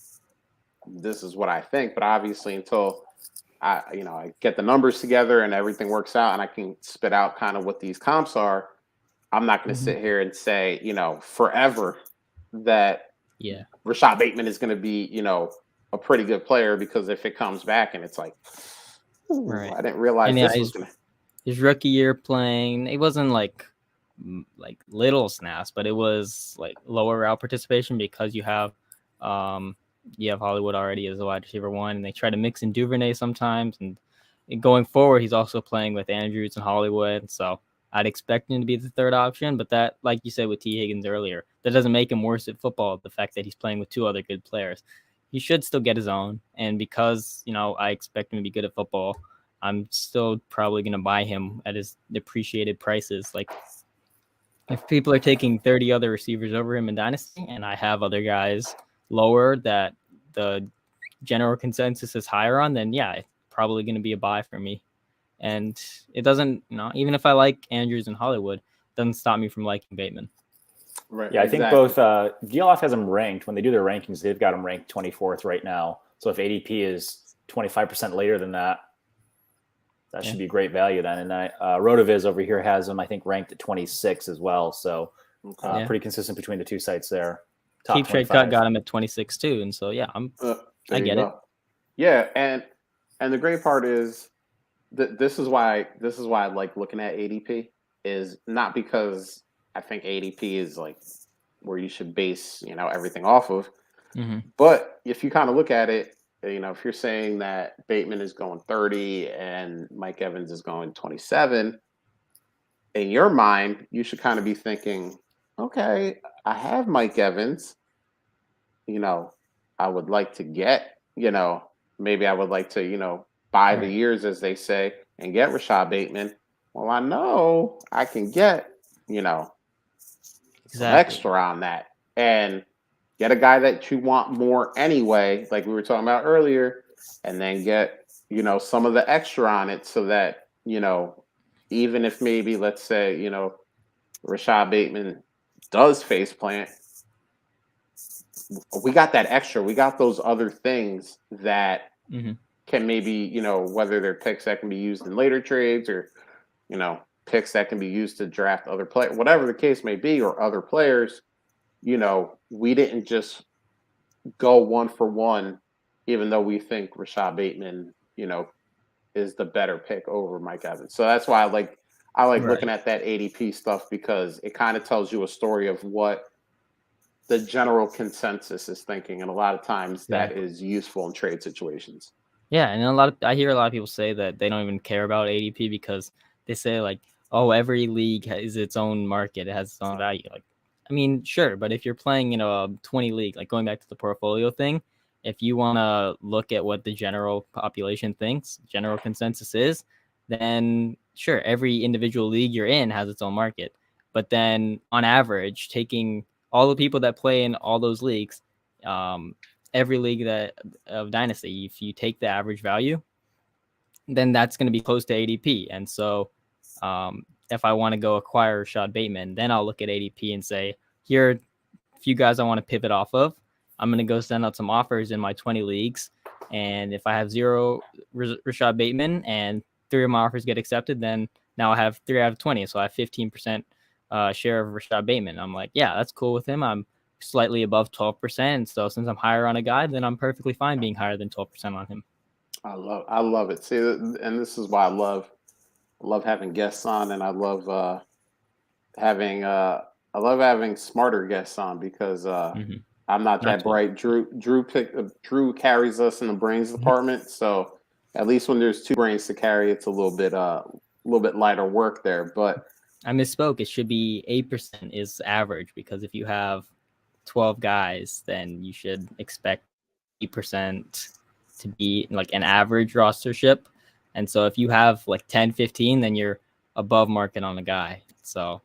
[SPEAKER 1] this is what I think. But obviously until I get the numbers together and everything works out and I can spit out kind of what these comps are, I'm not going to sit here and say, forever that Rashad Bateman is going to be, a pretty good player, because if it comes back and it's like, right, I didn't realize this was going to.
[SPEAKER 3] His rookie year playing, it wasn't like little snaps, but it was like lower route participation because you have Hollywood already as a wide receiver 1, and they try to mix in Duvernay sometimes. And going forward, he's also playing with Andrews and Hollywood, so I'd expect him to be the third option. But that, like you said with T. Higgins earlier, that doesn't make him worse at football. The fact that he's playing with 2 other good players, he should still get his own. And because I expect him to be good at football, I'm still probably going to buy him at his depreciated prices. Like if people are taking 30 other receivers over him in Dynasty and I have other guys lower that the general consensus is higher on, then yeah, it's probably going to be a buy for me. And it doesn't, even if I like Andrews and Hollywood, it doesn't stop me from liking Bateman.
[SPEAKER 1] Right.
[SPEAKER 2] Yeah, I think both DLF has them ranked. When they do their rankings, they've got them ranked 24th right now. So if ADP is 25% later than that, that should be great value then. And Rotoviz over here has them, I think, ranked at 26 as well. So pretty consistent between the two sites there.
[SPEAKER 3] Keep Trade Cut got him at 26 too. And so, yeah, I get it.
[SPEAKER 1] Yeah. And the great part is that this is why I like looking at ADP, is not because I think ADP is like where you should base, everything off of.
[SPEAKER 3] Mm-hmm.
[SPEAKER 1] But if you kind of look at it, if you're saying that Bateman is going 30 and Mike Evans is going 27, in your mind, you should kind of be thinking, okay, I have Mike Evans. I would like to get, maybe I would like to, buy the years, as they say, and get Rashad Bateman. Well, I know I can get, some extra on that and get a guy that you want more anyway, like we were talking about earlier, and then get, some of the extra on it so that, even if maybe, let's say, Rashad Bateman does face plant, we got that extra. We got those other things that can maybe, whether they're picks that can be used in later trades or, picks that can be used to draft other players, whatever the case may be, or other players, we didn't just go 1-for-1, even though we think Rashad Bateman, is the better pick over Mike Evans. So that's why I like looking at that ADP stuff, because it kind of tells you a story of what the general consensus is thinking. And a lot of times that is useful in trade situations.
[SPEAKER 3] Yeah. And I hear a lot of people say that they don't even care about ADP because they say like, oh, every league has its own market. It has its own value. Like, I mean, sure. But if you're playing, a 20 league, like going back to the portfolio thing, if you want to look at what the general population thinks, general consensus is, then sure, every individual league you're in has its own market. But then on average, taking all the people that play in all those leagues, every league of Dynasty, if you take the average value, then that's going to be close to ADP. And so if I want to go acquire Rashad Bateman, then I'll look at ADP and say, here are a few guys I want to pivot off of. I'm going to go send out some offers in my 20 leagues. And if I have 0 Rashad Bateman and 3 of my offers get accepted, then now I have 3 out of 20. So I have 15% share of Rashad Bateman. I'm like, yeah, that's cool with him. I'm slightly above 12%. So since I'm higher on a guy, then I'm perfectly fine being higher than 12% on him.
[SPEAKER 1] I love it. See, and this is why I love having guests on, and I love having smarter guests on, because I'm not that bright. Drew carries us in the brains department, so at least when there's 2 brains to carry, it's a little bit lighter work there. But
[SPEAKER 3] I misspoke. It should be 8% is average, because if you have 12 guys, then you should expect 8% to be like an average rostership. And so if you have like 10, 15, then you're above market on a guy. So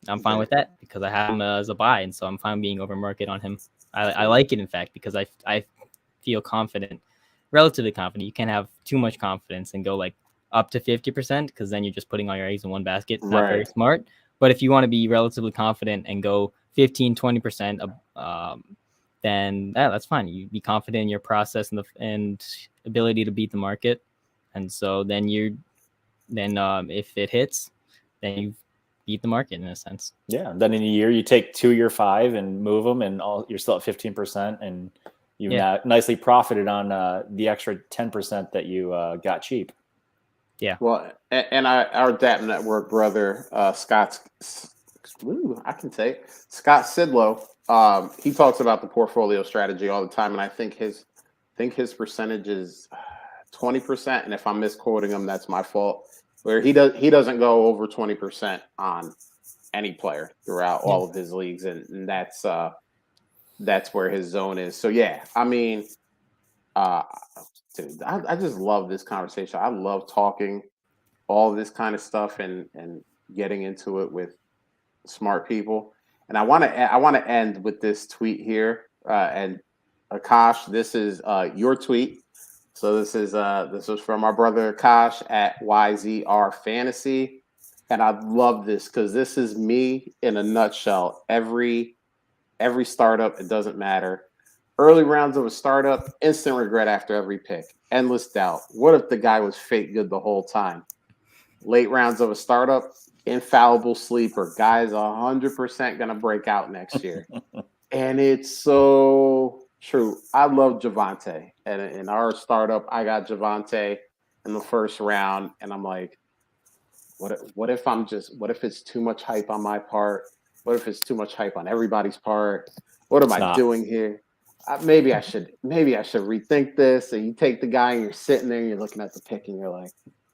[SPEAKER 3] I'm fine with that because I have him as a buy. And so I'm fine being over market on him. I like it, in fact, because I feel confident, relatively confident. You can't have too much confidence and go like up to 50%, because then you're just putting all your eggs in one basket. It's not very smart. But if you want to be relatively confident and go 15, 20%, then that's fine. You be confident in your process and ability to beat the market. And so then if it hits, then you beat the market in a sense.
[SPEAKER 2] Yeah. Then in a year, you take 2 year 5 and move them, and you're still at 15%, and you nicely profited on the extra 10% that you got cheap.
[SPEAKER 3] Yeah.
[SPEAKER 1] Well, and our DAP Network brother, Scott Sidlow, he talks about the portfolio strategy all the time, and I think his percentage is 20%. And if I'm misquoting him, that's my fault. Where he doesn't go over 20% on any player throughout all of his leagues, and that's where his zone is. So yeah, I mean, dude, I just love this conversation. I love talking all this kind of stuff and getting into it with smart people. And I want to end with this tweet here. And Akash, this is your tweet. So this was from our brother Akash at YZR Fantasy. And I love this because this is me in a nutshell. Every startup, it doesn't matter. Early rounds of a startup, instant regret after every pick. Endless doubt. What if the guy was fake good the whole time? Late rounds of a startup, infallible sleeper. Guy's 100% going to break out next year. And it's so true. I love Javonte. And in our startup, I got Javonte in the first round. And I'm like, what if it's too much hype on my part? What if it's too much hype on everybody's part? What am I doing here? Maybe I should rethink this. And you take the guy and you're sitting there and you're looking at the pick and you're like,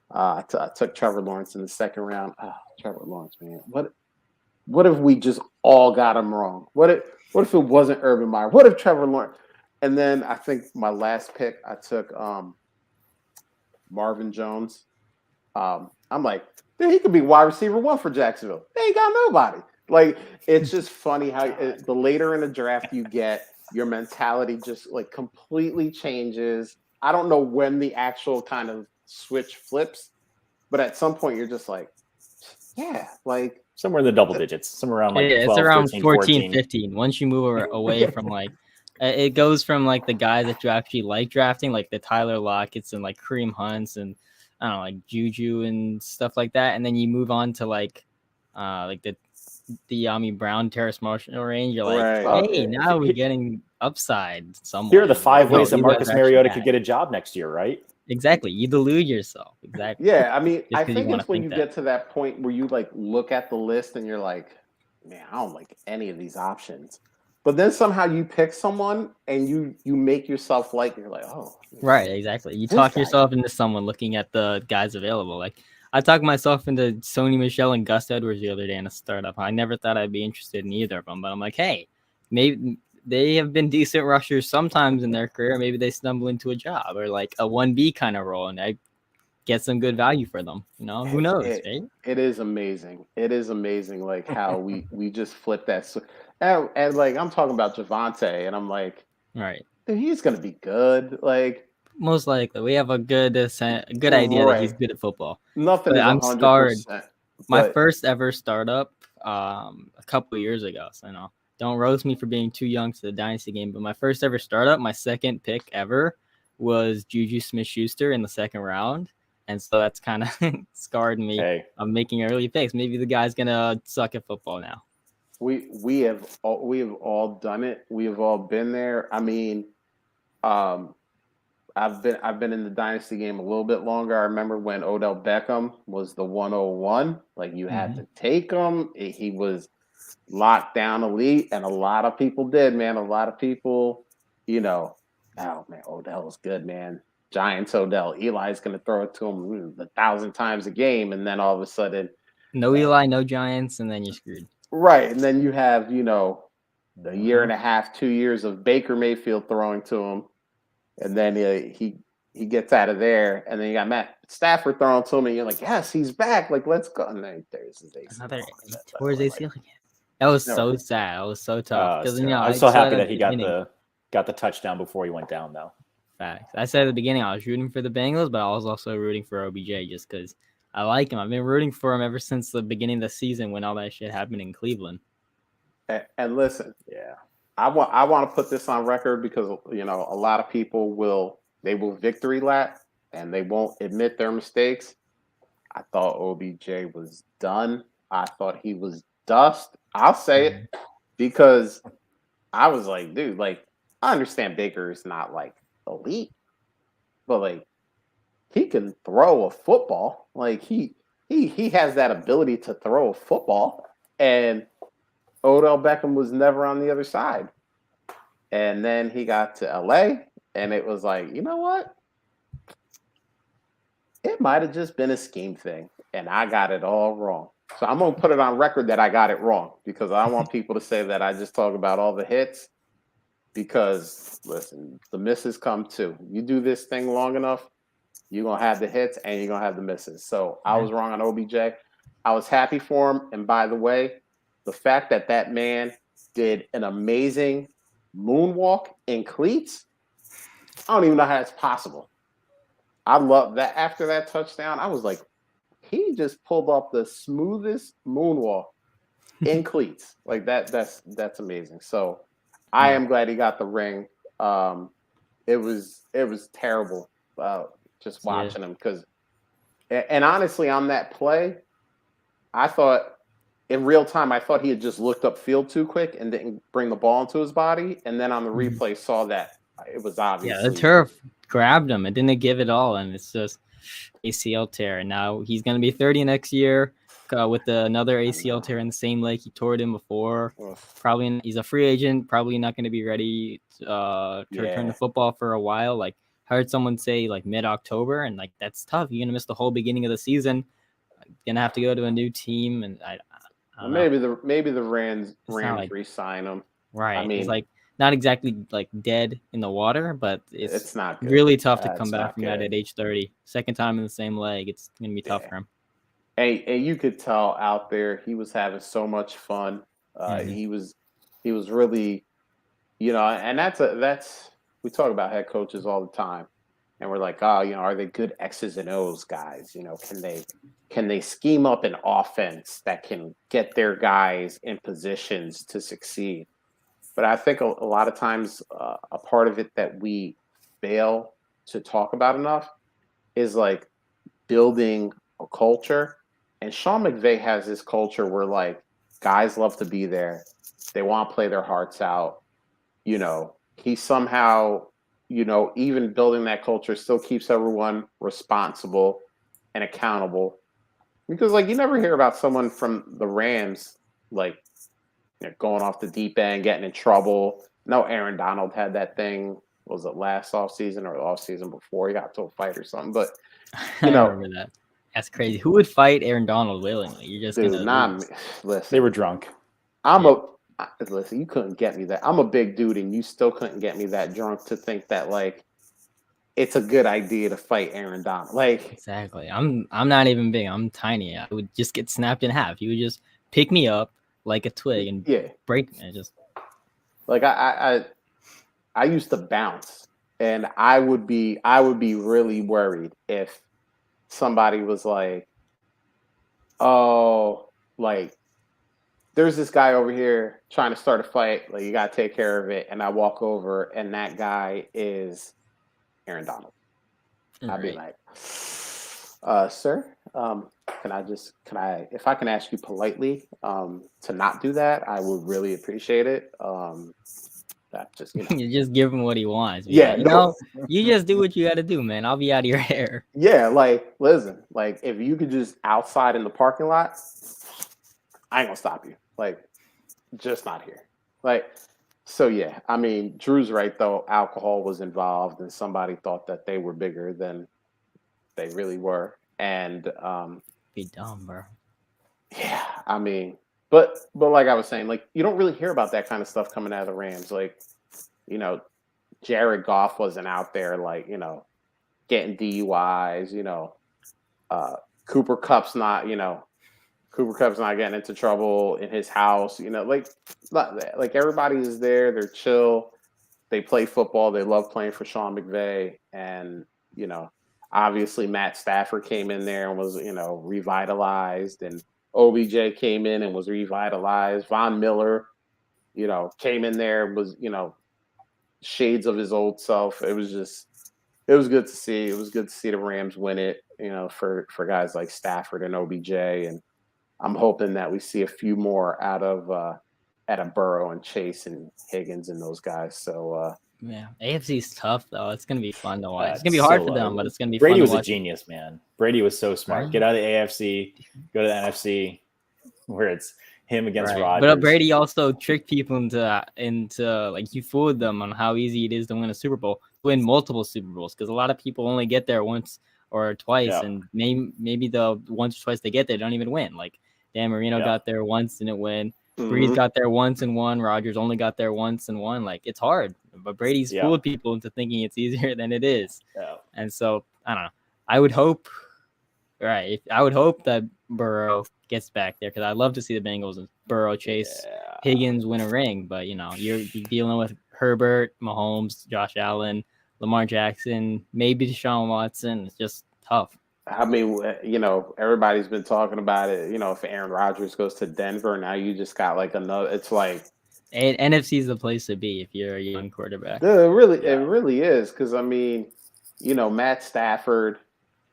[SPEAKER 1] I took Trevor Lawrence in the second round. Trevor Lawrence, man. What if we just all got him wrong? What if it wasn't Urban Meyer? What if Trevor Lawrence? And then I think my last pick, I took Marvin Jones. I'm like, dude, he could be wide receiver 1 for Jacksonville. They ain't got nobody. Like, it's just funny how the later in the draft you get, your mentality just like completely changes. I don't know when the actual kind of switch flips, but at some point you're just like, yeah, like
[SPEAKER 2] somewhere in the double digits, somewhere around like 12,
[SPEAKER 3] it's around
[SPEAKER 2] 13,
[SPEAKER 3] 14, 15. Once you move away from like, it goes from like the guys that you actually like drafting, like the Tyler Lockett's and like Kareem Hunts and I don't know, like Juju and stuff like that, and then you move on to like the Yami Brown, Terrace Marshall range. You're like,
[SPEAKER 1] right.
[SPEAKER 3] Hey, now we're getting upside somewhere.
[SPEAKER 2] Here are the 5 ways that
[SPEAKER 3] you
[SPEAKER 2] Marcus
[SPEAKER 3] guys
[SPEAKER 2] Mariota
[SPEAKER 3] actually
[SPEAKER 2] could get a job next year, right?
[SPEAKER 3] Exactly. You delude yourself. Exactly.
[SPEAKER 1] Yeah, I mean,
[SPEAKER 3] Just
[SPEAKER 1] I
[SPEAKER 3] 'cause you
[SPEAKER 1] think
[SPEAKER 3] wanna
[SPEAKER 1] it's when
[SPEAKER 3] think
[SPEAKER 1] you
[SPEAKER 3] that.
[SPEAKER 1] get to that point where you like look at the list and you're like, man, I don't like any of these options. But then somehow you pick someone and you make yourself like, you're like, oh,
[SPEAKER 3] Right, exactly. You
[SPEAKER 1] this
[SPEAKER 3] talk
[SPEAKER 1] guy.
[SPEAKER 3] yourself into someone looking at the guys available. Like I talked myself into Sony Michelle and Gus Edwards the other day in a startup. I never thought I'd be interested in either of them, but I'm like, hey, maybe they have been decent rushers sometimes in their career. Maybe they stumble into a job or like a 1B kind of role, and I get some good value for them. You know, who knows, right?
[SPEAKER 1] It is amazing. It is amazing, like how we just flip that. And like I'm talking about Javonte, and I'm like,
[SPEAKER 3] Right.
[SPEAKER 1] dude, he's gonna be good. Like
[SPEAKER 3] Most likely, we have a good idea that he's
[SPEAKER 1] right.
[SPEAKER 3] good at football.
[SPEAKER 1] Nothing
[SPEAKER 3] But
[SPEAKER 1] is
[SPEAKER 3] I'm scarred.
[SPEAKER 1] 100%.
[SPEAKER 3] My
[SPEAKER 1] But
[SPEAKER 3] first ever startup, a couple of years ago. So don't roast me for being too young to the dynasty game. But my first ever startup, my second pick ever, was Juju Smith-Schuster in the second round, and so that's kind of scarred me.
[SPEAKER 2] Hey.
[SPEAKER 3] I'm making early picks. Maybe the guy's gonna suck at football now.
[SPEAKER 1] we have all done it. We have all been there. I mean, I've been in the dynasty game a little bit longer. I remember when Odell Beckham was the 101. Like you had to take him. He was locked down elite, and a lot of people did, man. A lot of people, oh man, Odell's good, man. Giants Odell. Eli's gonna throw it to him 1,000 times a game, and then all of a sudden,
[SPEAKER 3] no Eli, no Giants, and then you're screwed.
[SPEAKER 1] Right, and then you have a year and a half, 2 years of Baker Mayfield throwing to him. And then he gets out of there, and then you got Matt Stafford throwing to him, and you're like, yes, he's back. Like, let's go. And then there's his ACL.
[SPEAKER 3] Towards ACL again. That was so sad. That was so tough. Because
[SPEAKER 2] I'm so happy that he got the touchdown before he went down, though.
[SPEAKER 3] Facts. I said at the beginning I was rooting for the Bengals, but I was also rooting for OBJ just because I like him. I've been rooting for him ever since the beginning of the season when all that shit happened in Cleveland.
[SPEAKER 1] And listen, yeah. I want to put this on record because a lot of people will victory lap and they won't admit their mistakes. I thought OBJ was done. I thought he was dust. I'll say it because I was like, dude, like I understand Baker is not like elite, but like he can throw a football. Like he has that ability to throw a football, and Odell Beckham was never on the other side. And then he got to LA, and it was like, you know what? It might have just been a scheme thing, and I got it all wrong. So I'm going to put it on record that I got it wrong because I don't want people to say that I just talk about all the hits. because listen, the misses come too. You do this thing long enough, you're gonna have the hits and you're gonna have the misses. So I was wrong on OBJ. I was happy for him. And by the way, the fact that that man did an amazing moonwalk in cleats, I don't even know how that's possible. I love that. After that touchdown, I was like, he just pulled off the smoothest moonwalk in cleats. Like that's amazing. So I am glad he got the ring. It was terrible just watching him because, and honestly, on that play, I thought in real time, I thought he had just looked upfield too quick and didn't bring the ball into his body. And then on the replay, saw that it was obviously
[SPEAKER 3] the turf grabbed him. It didn't give it all, and it's just ACL tear. And now he's going to be 30 next year with another ACL tear in the same leg he tore it in before. Probably he's a free agent. Probably not going to be ready to return to football for a while. Like I heard someone say like mid-October, and like that's tough. You're going to miss the whole beginning of the season. Going to have to go to a new team, and I don't know.
[SPEAKER 1] Maybe the Rams re-sign him.
[SPEAKER 3] Right.
[SPEAKER 1] I mean,
[SPEAKER 3] it's like not exactly like dead in the water, but
[SPEAKER 1] it's not good.
[SPEAKER 3] Really tough to come back from that at age 30. Second time in the same leg. It's going to be tough for him.
[SPEAKER 1] And you could tell out there he was having so much fun. He was really, and that's we talk about head coaches all the time, and we're like, are they good X's and O's guys? Can they scheme up an offense that can get their guys in positions to succeed? But I think a lot of times a part of it that we fail to talk about enough is like building a culture. And Sean McVay has this culture where like guys love to be there. They want to play their hearts out. He somehow, even building that culture still keeps everyone responsible and accountable. Because like you never hear about someone from the Rams like going off the deep end, getting in trouble. No, Aaron Donald had that thing. Was it last offseason or the offseason before? He got to a fight or something. But
[SPEAKER 3] I remember that. That's crazy. Who would fight Aaron Donald willingly? You're just gonna
[SPEAKER 1] listen.
[SPEAKER 2] They were drunk.
[SPEAKER 1] Listen. You couldn't get me that. I'm a big dude, and you still couldn't get me that drunk to think that like it's a good idea to fight Aaron Donald. Like
[SPEAKER 3] exactly. I'm not even big. I'm tiny. I would just get snapped in half. He would just pick me up like a twig and break me. Just
[SPEAKER 1] like I used to bounce, and I would be really worried if somebody was like, oh, like there's this guy over here trying to start a fight. Like you got to take care of it. And I walk over, and that guy is Aaron Donald. Right. I'd be like, sir, if I can ask you politely to not do that, I would really appreciate it. That just
[SPEAKER 3] you just give him what he wants.
[SPEAKER 1] Yeah,
[SPEAKER 3] you just do what you got to do, man. I'll be out of your hair.
[SPEAKER 1] Yeah, like listen, like if you could just outside in the parking lot, I ain't gonna stop you. Like, just not here. Like, so yeah. I mean, Drew's right though. Alcohol was involved, and somebody thought that they were bigger than they really were. And
[SPEAKER 3] be dumb, bro.
[SPEAKER 1] Yeah, I mean, but like I was saying, like you don't really hear about that kind of stuff coming out of the Rams. Like, Jared Goff wasn't out there like, getting DUIs, Cooper Kupp's not getting into trouble in his house, like everybody is there, they're chill, they play football, they love playing for Sean McVay, and obviously Matt Stafford came in there and was, revitalized, and OBJ came in and was revitalized. Von Miller, came in there and was, shades of his old self. It was good to see. It was good to see the Rams win it, for guys like Stafford and OBJ. And I'm hoping that we see a few more out of Burrow and Chase and Higgins and those guys. So,
[SPEAKER 3] yeah, AFC's tough though. It's gonna be fun to watch. It's gonna be hard for them, but it's gonna be
[SPEAKER 2] Brady
[SPEAKER 3] fun
[SPEAKER 2] was
[SPEAKER 3] to watch.
[SPEAKER 2] A genius, man. Brady was so smart. Right. Get out of the AFC, go to the NFC, where it's him against Rodgers.
[SPEAKER 3] But Brady also tricked people into like he fooled them on how easy it is to win a Super Bowl, win multiple Super Bowls, because a lot of people only get there once or twice, and maybe the once or twice they get there don't even win. Like Dan Marino got there once and it win. Breeze got there once and won. Rodgers only got there once and won. Like it's hard. But Brady's
[SPEAKER 2] Yeah.
[SPEAKER 3] fooled people into thinking it's easier than it is.
[SPEAKER 2] Yeah.
[SPEAKER 3] And so I don't know. I would hope that Burrow gets back there because I'd love to see the Bengals and Burrow chase Higgins win a ring. But you're dealing with Herbert, Mahomes, Josh Allen, Lamar Jackson, maybe Deshaun Watson. It's just tough.
[SPEAKER 1] I mean, everybody's been talking about it. If Aaron Rodgers goes to Denver, now you just got like another. It's like
[SPEAKER 3] NFC is the place to be if you're a young quarterback.
[SPEAKER 1] it really is because I mean, Matt Stafford,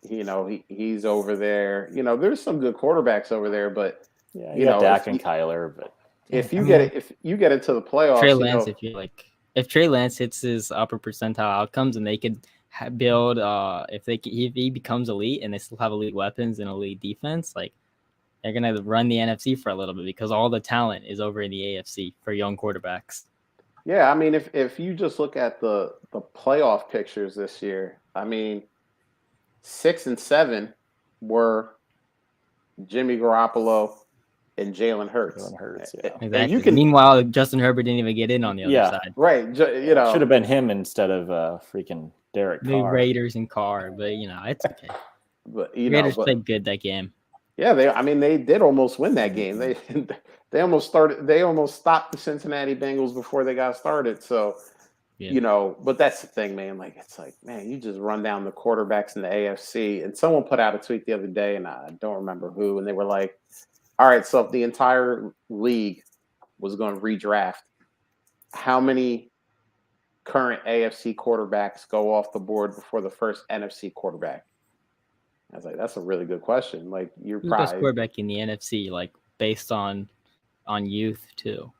[SPEAKER 1] he's over there. There's some good quarterbacks over there, but
[SPEAKER 2] you got Dak and Kyler, but
[SPEAKER 1] if you get into the playoffs,
[SPEAKER 3] Trey Lance, if Trey Lance hits his upper percentile outcomes and they could build, if he becomes elite and they still have elite weapons and elite defense, like they're gonna run the NFC for a little bit because all the talent is over in the AFC for young quarterbacks.
[SPEAKER 1] Yeah, I mean, if you just look at the playoff pictures this year, I mean, 6 and 7 were Jimmy Garoppolo and Jalen Hurts.
[SPEAKER 2] Yeah.
[SPEAKER 3] Exactly. Meanwhile, Justin Herbert didn't even get in on the other side.
[SPEAKER 1] Right.
[SPEAKER 2] Should have been him instead of freaking Derek Carr.
[SPEAKER 3] The Raiders and Carr, but it's okay.
[SPEAKER 1] But
[SPEAKER 3] Raiders played good that game.
[SPEAKER 1] Yeah, they did almost win that game. They almost stopped the Cincinnati Bengals before they got started. So, but that's the thing, man. Like, it's like, man, you just run down the quarterbacks in the AFC. And someone put out a tweet the other day, and I don't remember who, and they were like, all right, so if the entire league was going to redraft, how many current AFC quarterbacks go off the board before the first NFC quarterback? I was like, that's a really good question. Like, you're
[SPEAKER 3] Who's the best quarterback in the NFC, like based on youth too.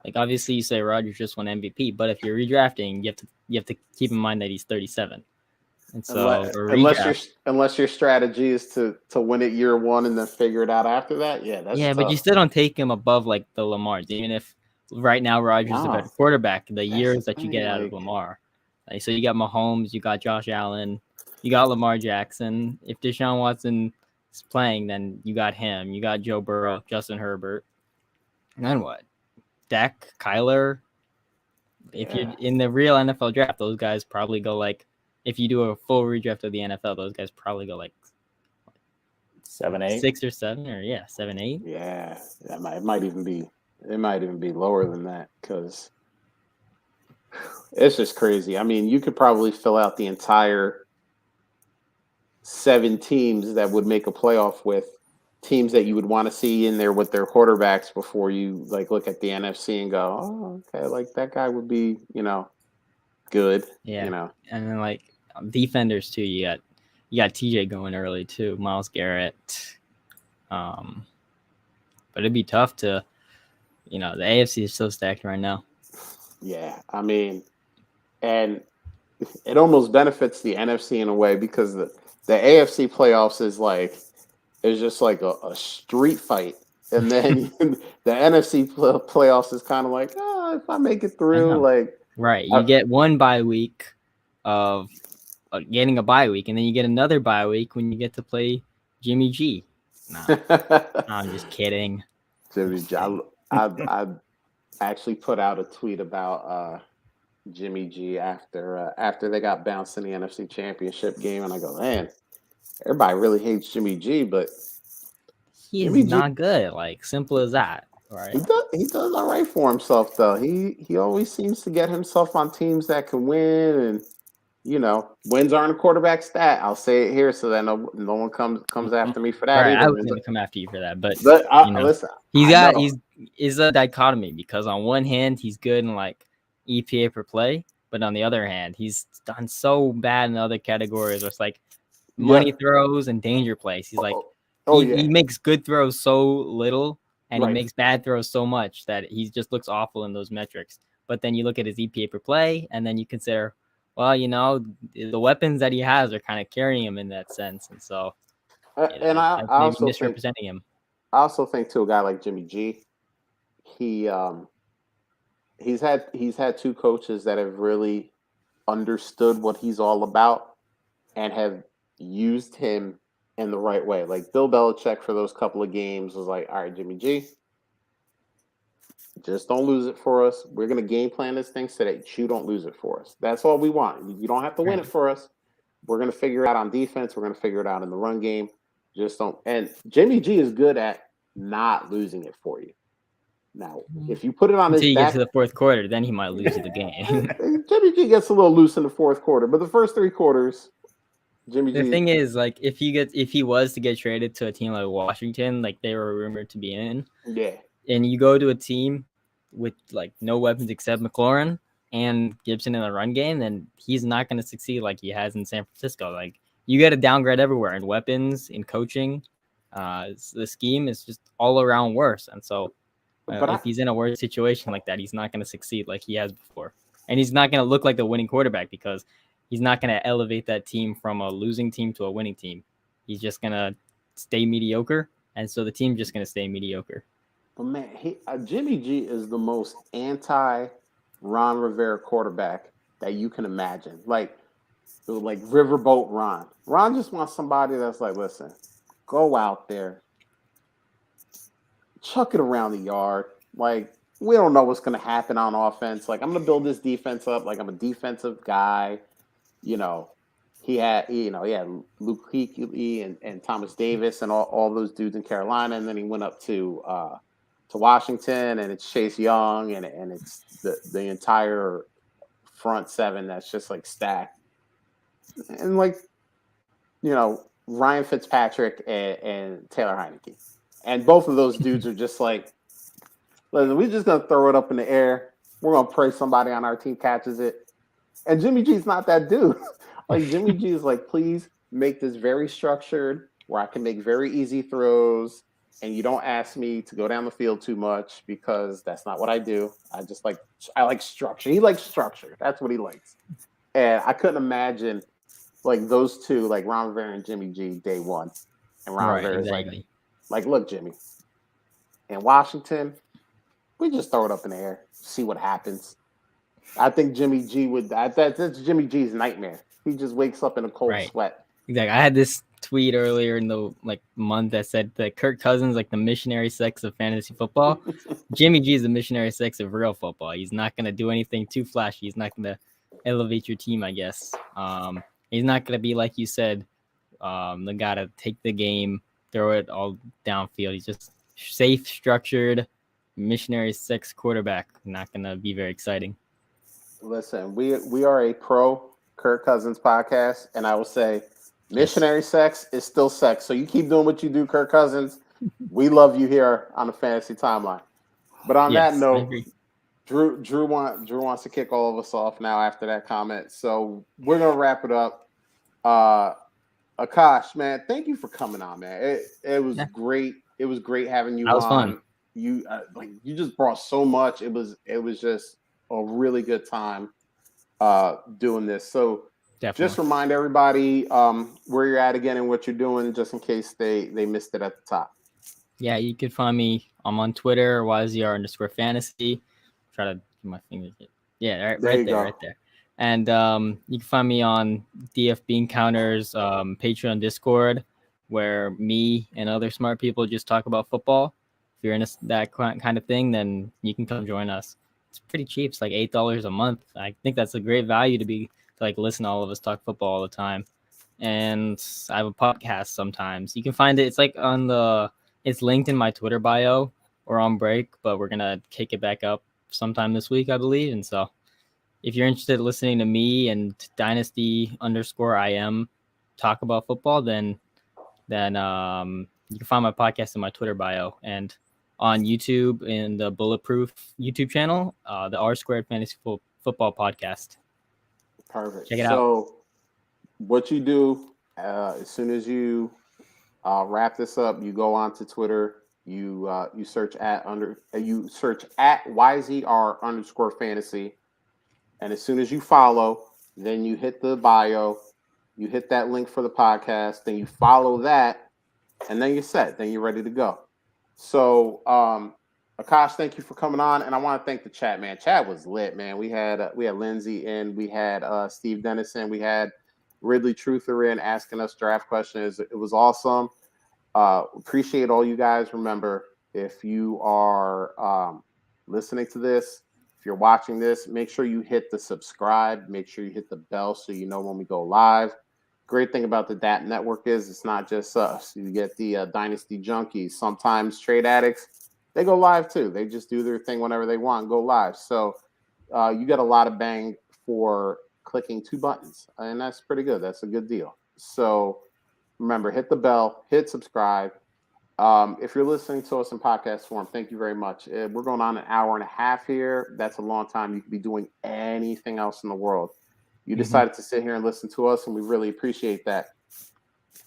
[SPEAKER 3] Like, obviously, you say Rodgers just won MVP, but if you're redrafting, you have to keep in mind that he's 37. And so,
[SPEAKER 1] unless your strategy is to win it year one and then figure it out after that, that's tough.
[SPEAKER 3] But you still don't take him above like the Lamars, even if right now Rodgers is a better quarterback. The years that you get out of Lamar, so you got Mahomes, you got Josh Allen, you got Lamar Jackson. If Deshaun Watson is playing, then you got him. You got Joe Burrow, Justin Herbert, and then what? Dak, Kyler. If you're in the real NFL draft, those guys probably go like. If you do a full redraft of the NFL, those guys probably go like
[SPEAKER 2] 7, 8,
[SPEAKER 3] 6 or 7, or 7, 8.
[SPEAKER 1] Yeah, it might even be lower than that because it's just crazy. I mean, you could probably fill out the entire 7 teams that would make a playoff with teams that you would want to see in there with their quarterbacks before you like look at the NFC and go, oh, okay, like that guy would be, good.
[SPEAKER 3] Yeah. And then like defenders too. You got TJ going early too, Myles Garrett. But it'd be tough to, the AFC is so stacked right now.
[SPEAKER 1] Yeah, I mean, and it almost benefits the NFC in a way because the AFC playoffs is just like a street fight. And then the NFC playoffs is kind of like, if I make it through, like.
[SPEAKER 3] Right. You get one bye week of getting a bye week, and then you get another bye week when you get to play Jimmy G. No, I'm just kidding.
[SPEAKER 1] Jimmy G. I actually put out a tweet about Jimmy G after they got bounced in the NFC Championship game, and I go, man, everybody really hates Jimmy G, but
[SPEAKER 3] he's not good. Like, simple as that. Right.
[SPEAKER 1] He does all right for himself, though. He always seems to get himself on teams that can win, and wins aren't a quarterback stat. I'll say it here so that no one comes after me for that.
[SPEAKER 3] Right, I was going to come after you for that, but
[SPEAKER 1] listen,
[SPEAKER 3] he's a dichotomy because on one hand he's good in like EPA per play, but on the other hand he's done so bad in other categories where it's like money throws and danger plays. He's like he makes good throws so little. And he makes bad throws so much that he just looks awful in those metrics. But then you look at his EPA per play, and then you consider, well, the weapons that he has are kind of carrying him in that sense. And so,
[SPEAKER 1] I also
[SPEAKER 3] misrepresenting him.
[SPEAKER 1] I also think too, a guy like Jimmy G, he's had 2 coaches that have really understood what he's all about and have used him in the right way. Like Bill Belichick for those couple of games was like, all right, Jimmy G, Just don't lose it for us. We're going to game plan this thing so that you don't lose it for us. That's all we want. You don't have to win
[SPEAKER 3] Right.
[SPEAKER 1] it for us. We're going to figure it out on defense. We're going to figure it out in the run game. Just don't. And Jimmy G is good at not losing it for you. Now, if you put it on his
[SPEAKER 3] Until you get
[SPEAKER 1] back,
[SPEAKER 3] to the fourth quarter, then he might lose the game.
[SPEAKER 1] Jimmy G gets a little loose in the fourth quarter, but the first three quarters, Jimmy
[SPEAKER 3] The
[SPEAKER 1] G.
[SPEAKER 3] thing is, like, if he was to get traded to a team like Washington, like they were rumored to be in,
[SPEAKER 1] Yeah,
[SPEAKER 3] and you go to a team with like no weapons except McLaurin and Gibson in the run game, then he's not going to succeed like he has in San Francisco. Like you get a downgrade everywhere in weapons, in coaching. The scheme is just all around worse, and so
[SPEAKER 1] but
[SPEAKER 3] if he's in a worse situation like that, he's not going to succeed like he has before, and he's not going to look like the winning quarterback because he's not going to elevate that team from a losing team to a winning team. He's just going to stay mediocre, and so the team's just going to stay mediocre.
[SPEAKER 1] But man, Jimmy G is the most anti Ron Rivera quarterback that you can imagine. Like Riverboat Ron. Ron just wants somebody that's like, listen, go out there, chuck it around the yard. Like, we don't know what's going to happen on offense. Like, I'm going to build this defense up. Like, I'm a defensive guy. You know, he had Luke Kuechly and Thomas Davis and all those dudes in Carolina. And then he went up to Washington, and it's Chase Young, and it's the entire front seven that's just like stacked. And like, Ryan Fitzpatrick and Taylor Heineke. And both of those dudes are just like, listen, we're just going to throw it up in the air. We're going to pray somebody on our team catches it. And Jimmy G's not that dude. Like, Jimmy G is like, please make this very structured where I can make very easy throws. And you don't ask me to go down the field too much because that's not what I do. I like structure. He likes structure. That's what he likes. And I couldn't imagine like those two, like Ron Rivera and Jimmy G, day one. And Ron Rivera is
[SPEAKER 3] exactly.
[SPEAKER 1] like, look, Jimmy, in Washington, we just throw it up in the air, see what happens. I think Jimmy G that's Jimmy G's nightmare. He just wakes up in a cold sweat.
[SPEAKER 3] Exactly. I had this tweet earlier in the month that said that Kirk Cousins like the missionary sex of fantasy football. Jimmy G is the missionary sex of real football. He's not gonna do anything too flashy. He's not gonna elevate your team, I guess. He's not gonna be like you said, the guy to take the game, throw it all downfield. He's just safe, structured, missionary sex quarterback. Not gonna be very exciting.
[SPEAKER 1] Listen, we are a pro Kirk Cousins podcast, and I will say missionary sex is still sex. So you keep doing what you do, Kirk Cousins. We love you here on the fantasy timeline. But on that note, Drew wants to kick all of us off now after that comment. So we're gonna wrap it up. Akash, man, thank you for coming on, man. It was great. It was great having you on.
[SPEAKER 3] That was fun.
[SPEAKER 1] You you just brought so much. It was just a really good time doing this. So
[SPEAKER 3] Definitely.
[SPEAKER 1] Just remind everybody where you're at again and what you're doing, just in case they missed it at the top.
[SPEAKER 3] Yeah, you can find me. I'm on Twitter, YZR_fantasy. Try to get my fingers. Yeah, right there. And you can find me on DF Bean Counters, Patreon, Discord, where me and other smart people just talk about football. If you're into that kind of thing, then you can come join us. It's pretty cheap. It's like $8 a month. I think that's a great value to listen to all of us talk football all the time. And I have a podcast sometimes. You can find it. It's like it's linked in my Twitter bio or on break, but we're going to kick it back up sometime this week, I believe. And so if you're interested in listening to me and Dynasty_IM talk about football, then you can find my podcast in my Twitter bio and on YouTube in the Bulletproof YouTube channel, the R² Fantasy Football Podcast.
[SPEAKER 1] Perfect.
[SPEAKER 3] Check it out.
[SPEAKER 1] So what you do as soon as you wrap this up, you go on to Twitter. You search at YZR_fantasy, and as soon as you follow, then you hit the bio, you hit that link for the podcast, then you follow that, and then you're set. Then you're ready to go. So Akash, thank you for coming on, and I want to thank the chat, man. Chat was lit, man. We had Lindsay in, we had Steve Dennison, we had Ridley Truther in asking us draft questions. It was awesome. Appreciate all you guys. Remember, if you are listening to this, if you're watching this, make sure you hit the subscribe. Make sure you hit the bell so you know when we go live. Great thing about the DAT network is it's not just us. You get the Dynasty Junkies, sometimes Trade Addicts. They go live too. They just do their thing whenever they want and go live. So you get a lot of bang for clicking 2 buttons, and that's pretty good. That's a good deal. So remember, hit the bell, hit subscribe. If you're listening to us in podcast form, thank you very much. We're going on an hour and a half here. That's a long time. You could be doing anything else in the world. You decided to sit here and listen to us, and we really appreciate that.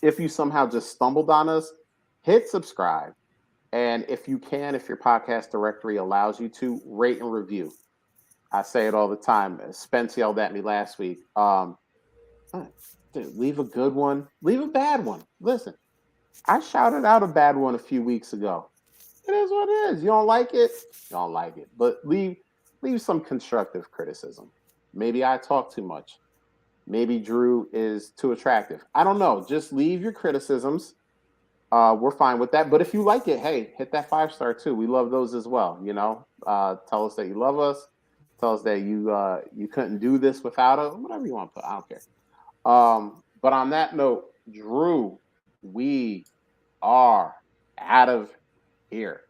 [SPEAKER 1] If you somehow just stumbled on us, hit subscribe. And if you can, if your podcast directory allows you to, rate and review. I say it all the time. Spence yelled at me last week. Dude, leave a good one, leave a bad one. Listen, I shouted out a bad one a few weeks ago. It is what it is. You don't like it, you don't like it. But leave some constructive criticism. Maybe I talk too much. Maybe Drew is too attractive. I don't know. Just leave your criticisms. We're fine with that. But if you like it, hey, hit that 5-star too. We love those as well. Tell us that you love us. Tell us that you couldn't do this without us. Whatever you want to put. I don't care. But on that note, Drew, we are out of here.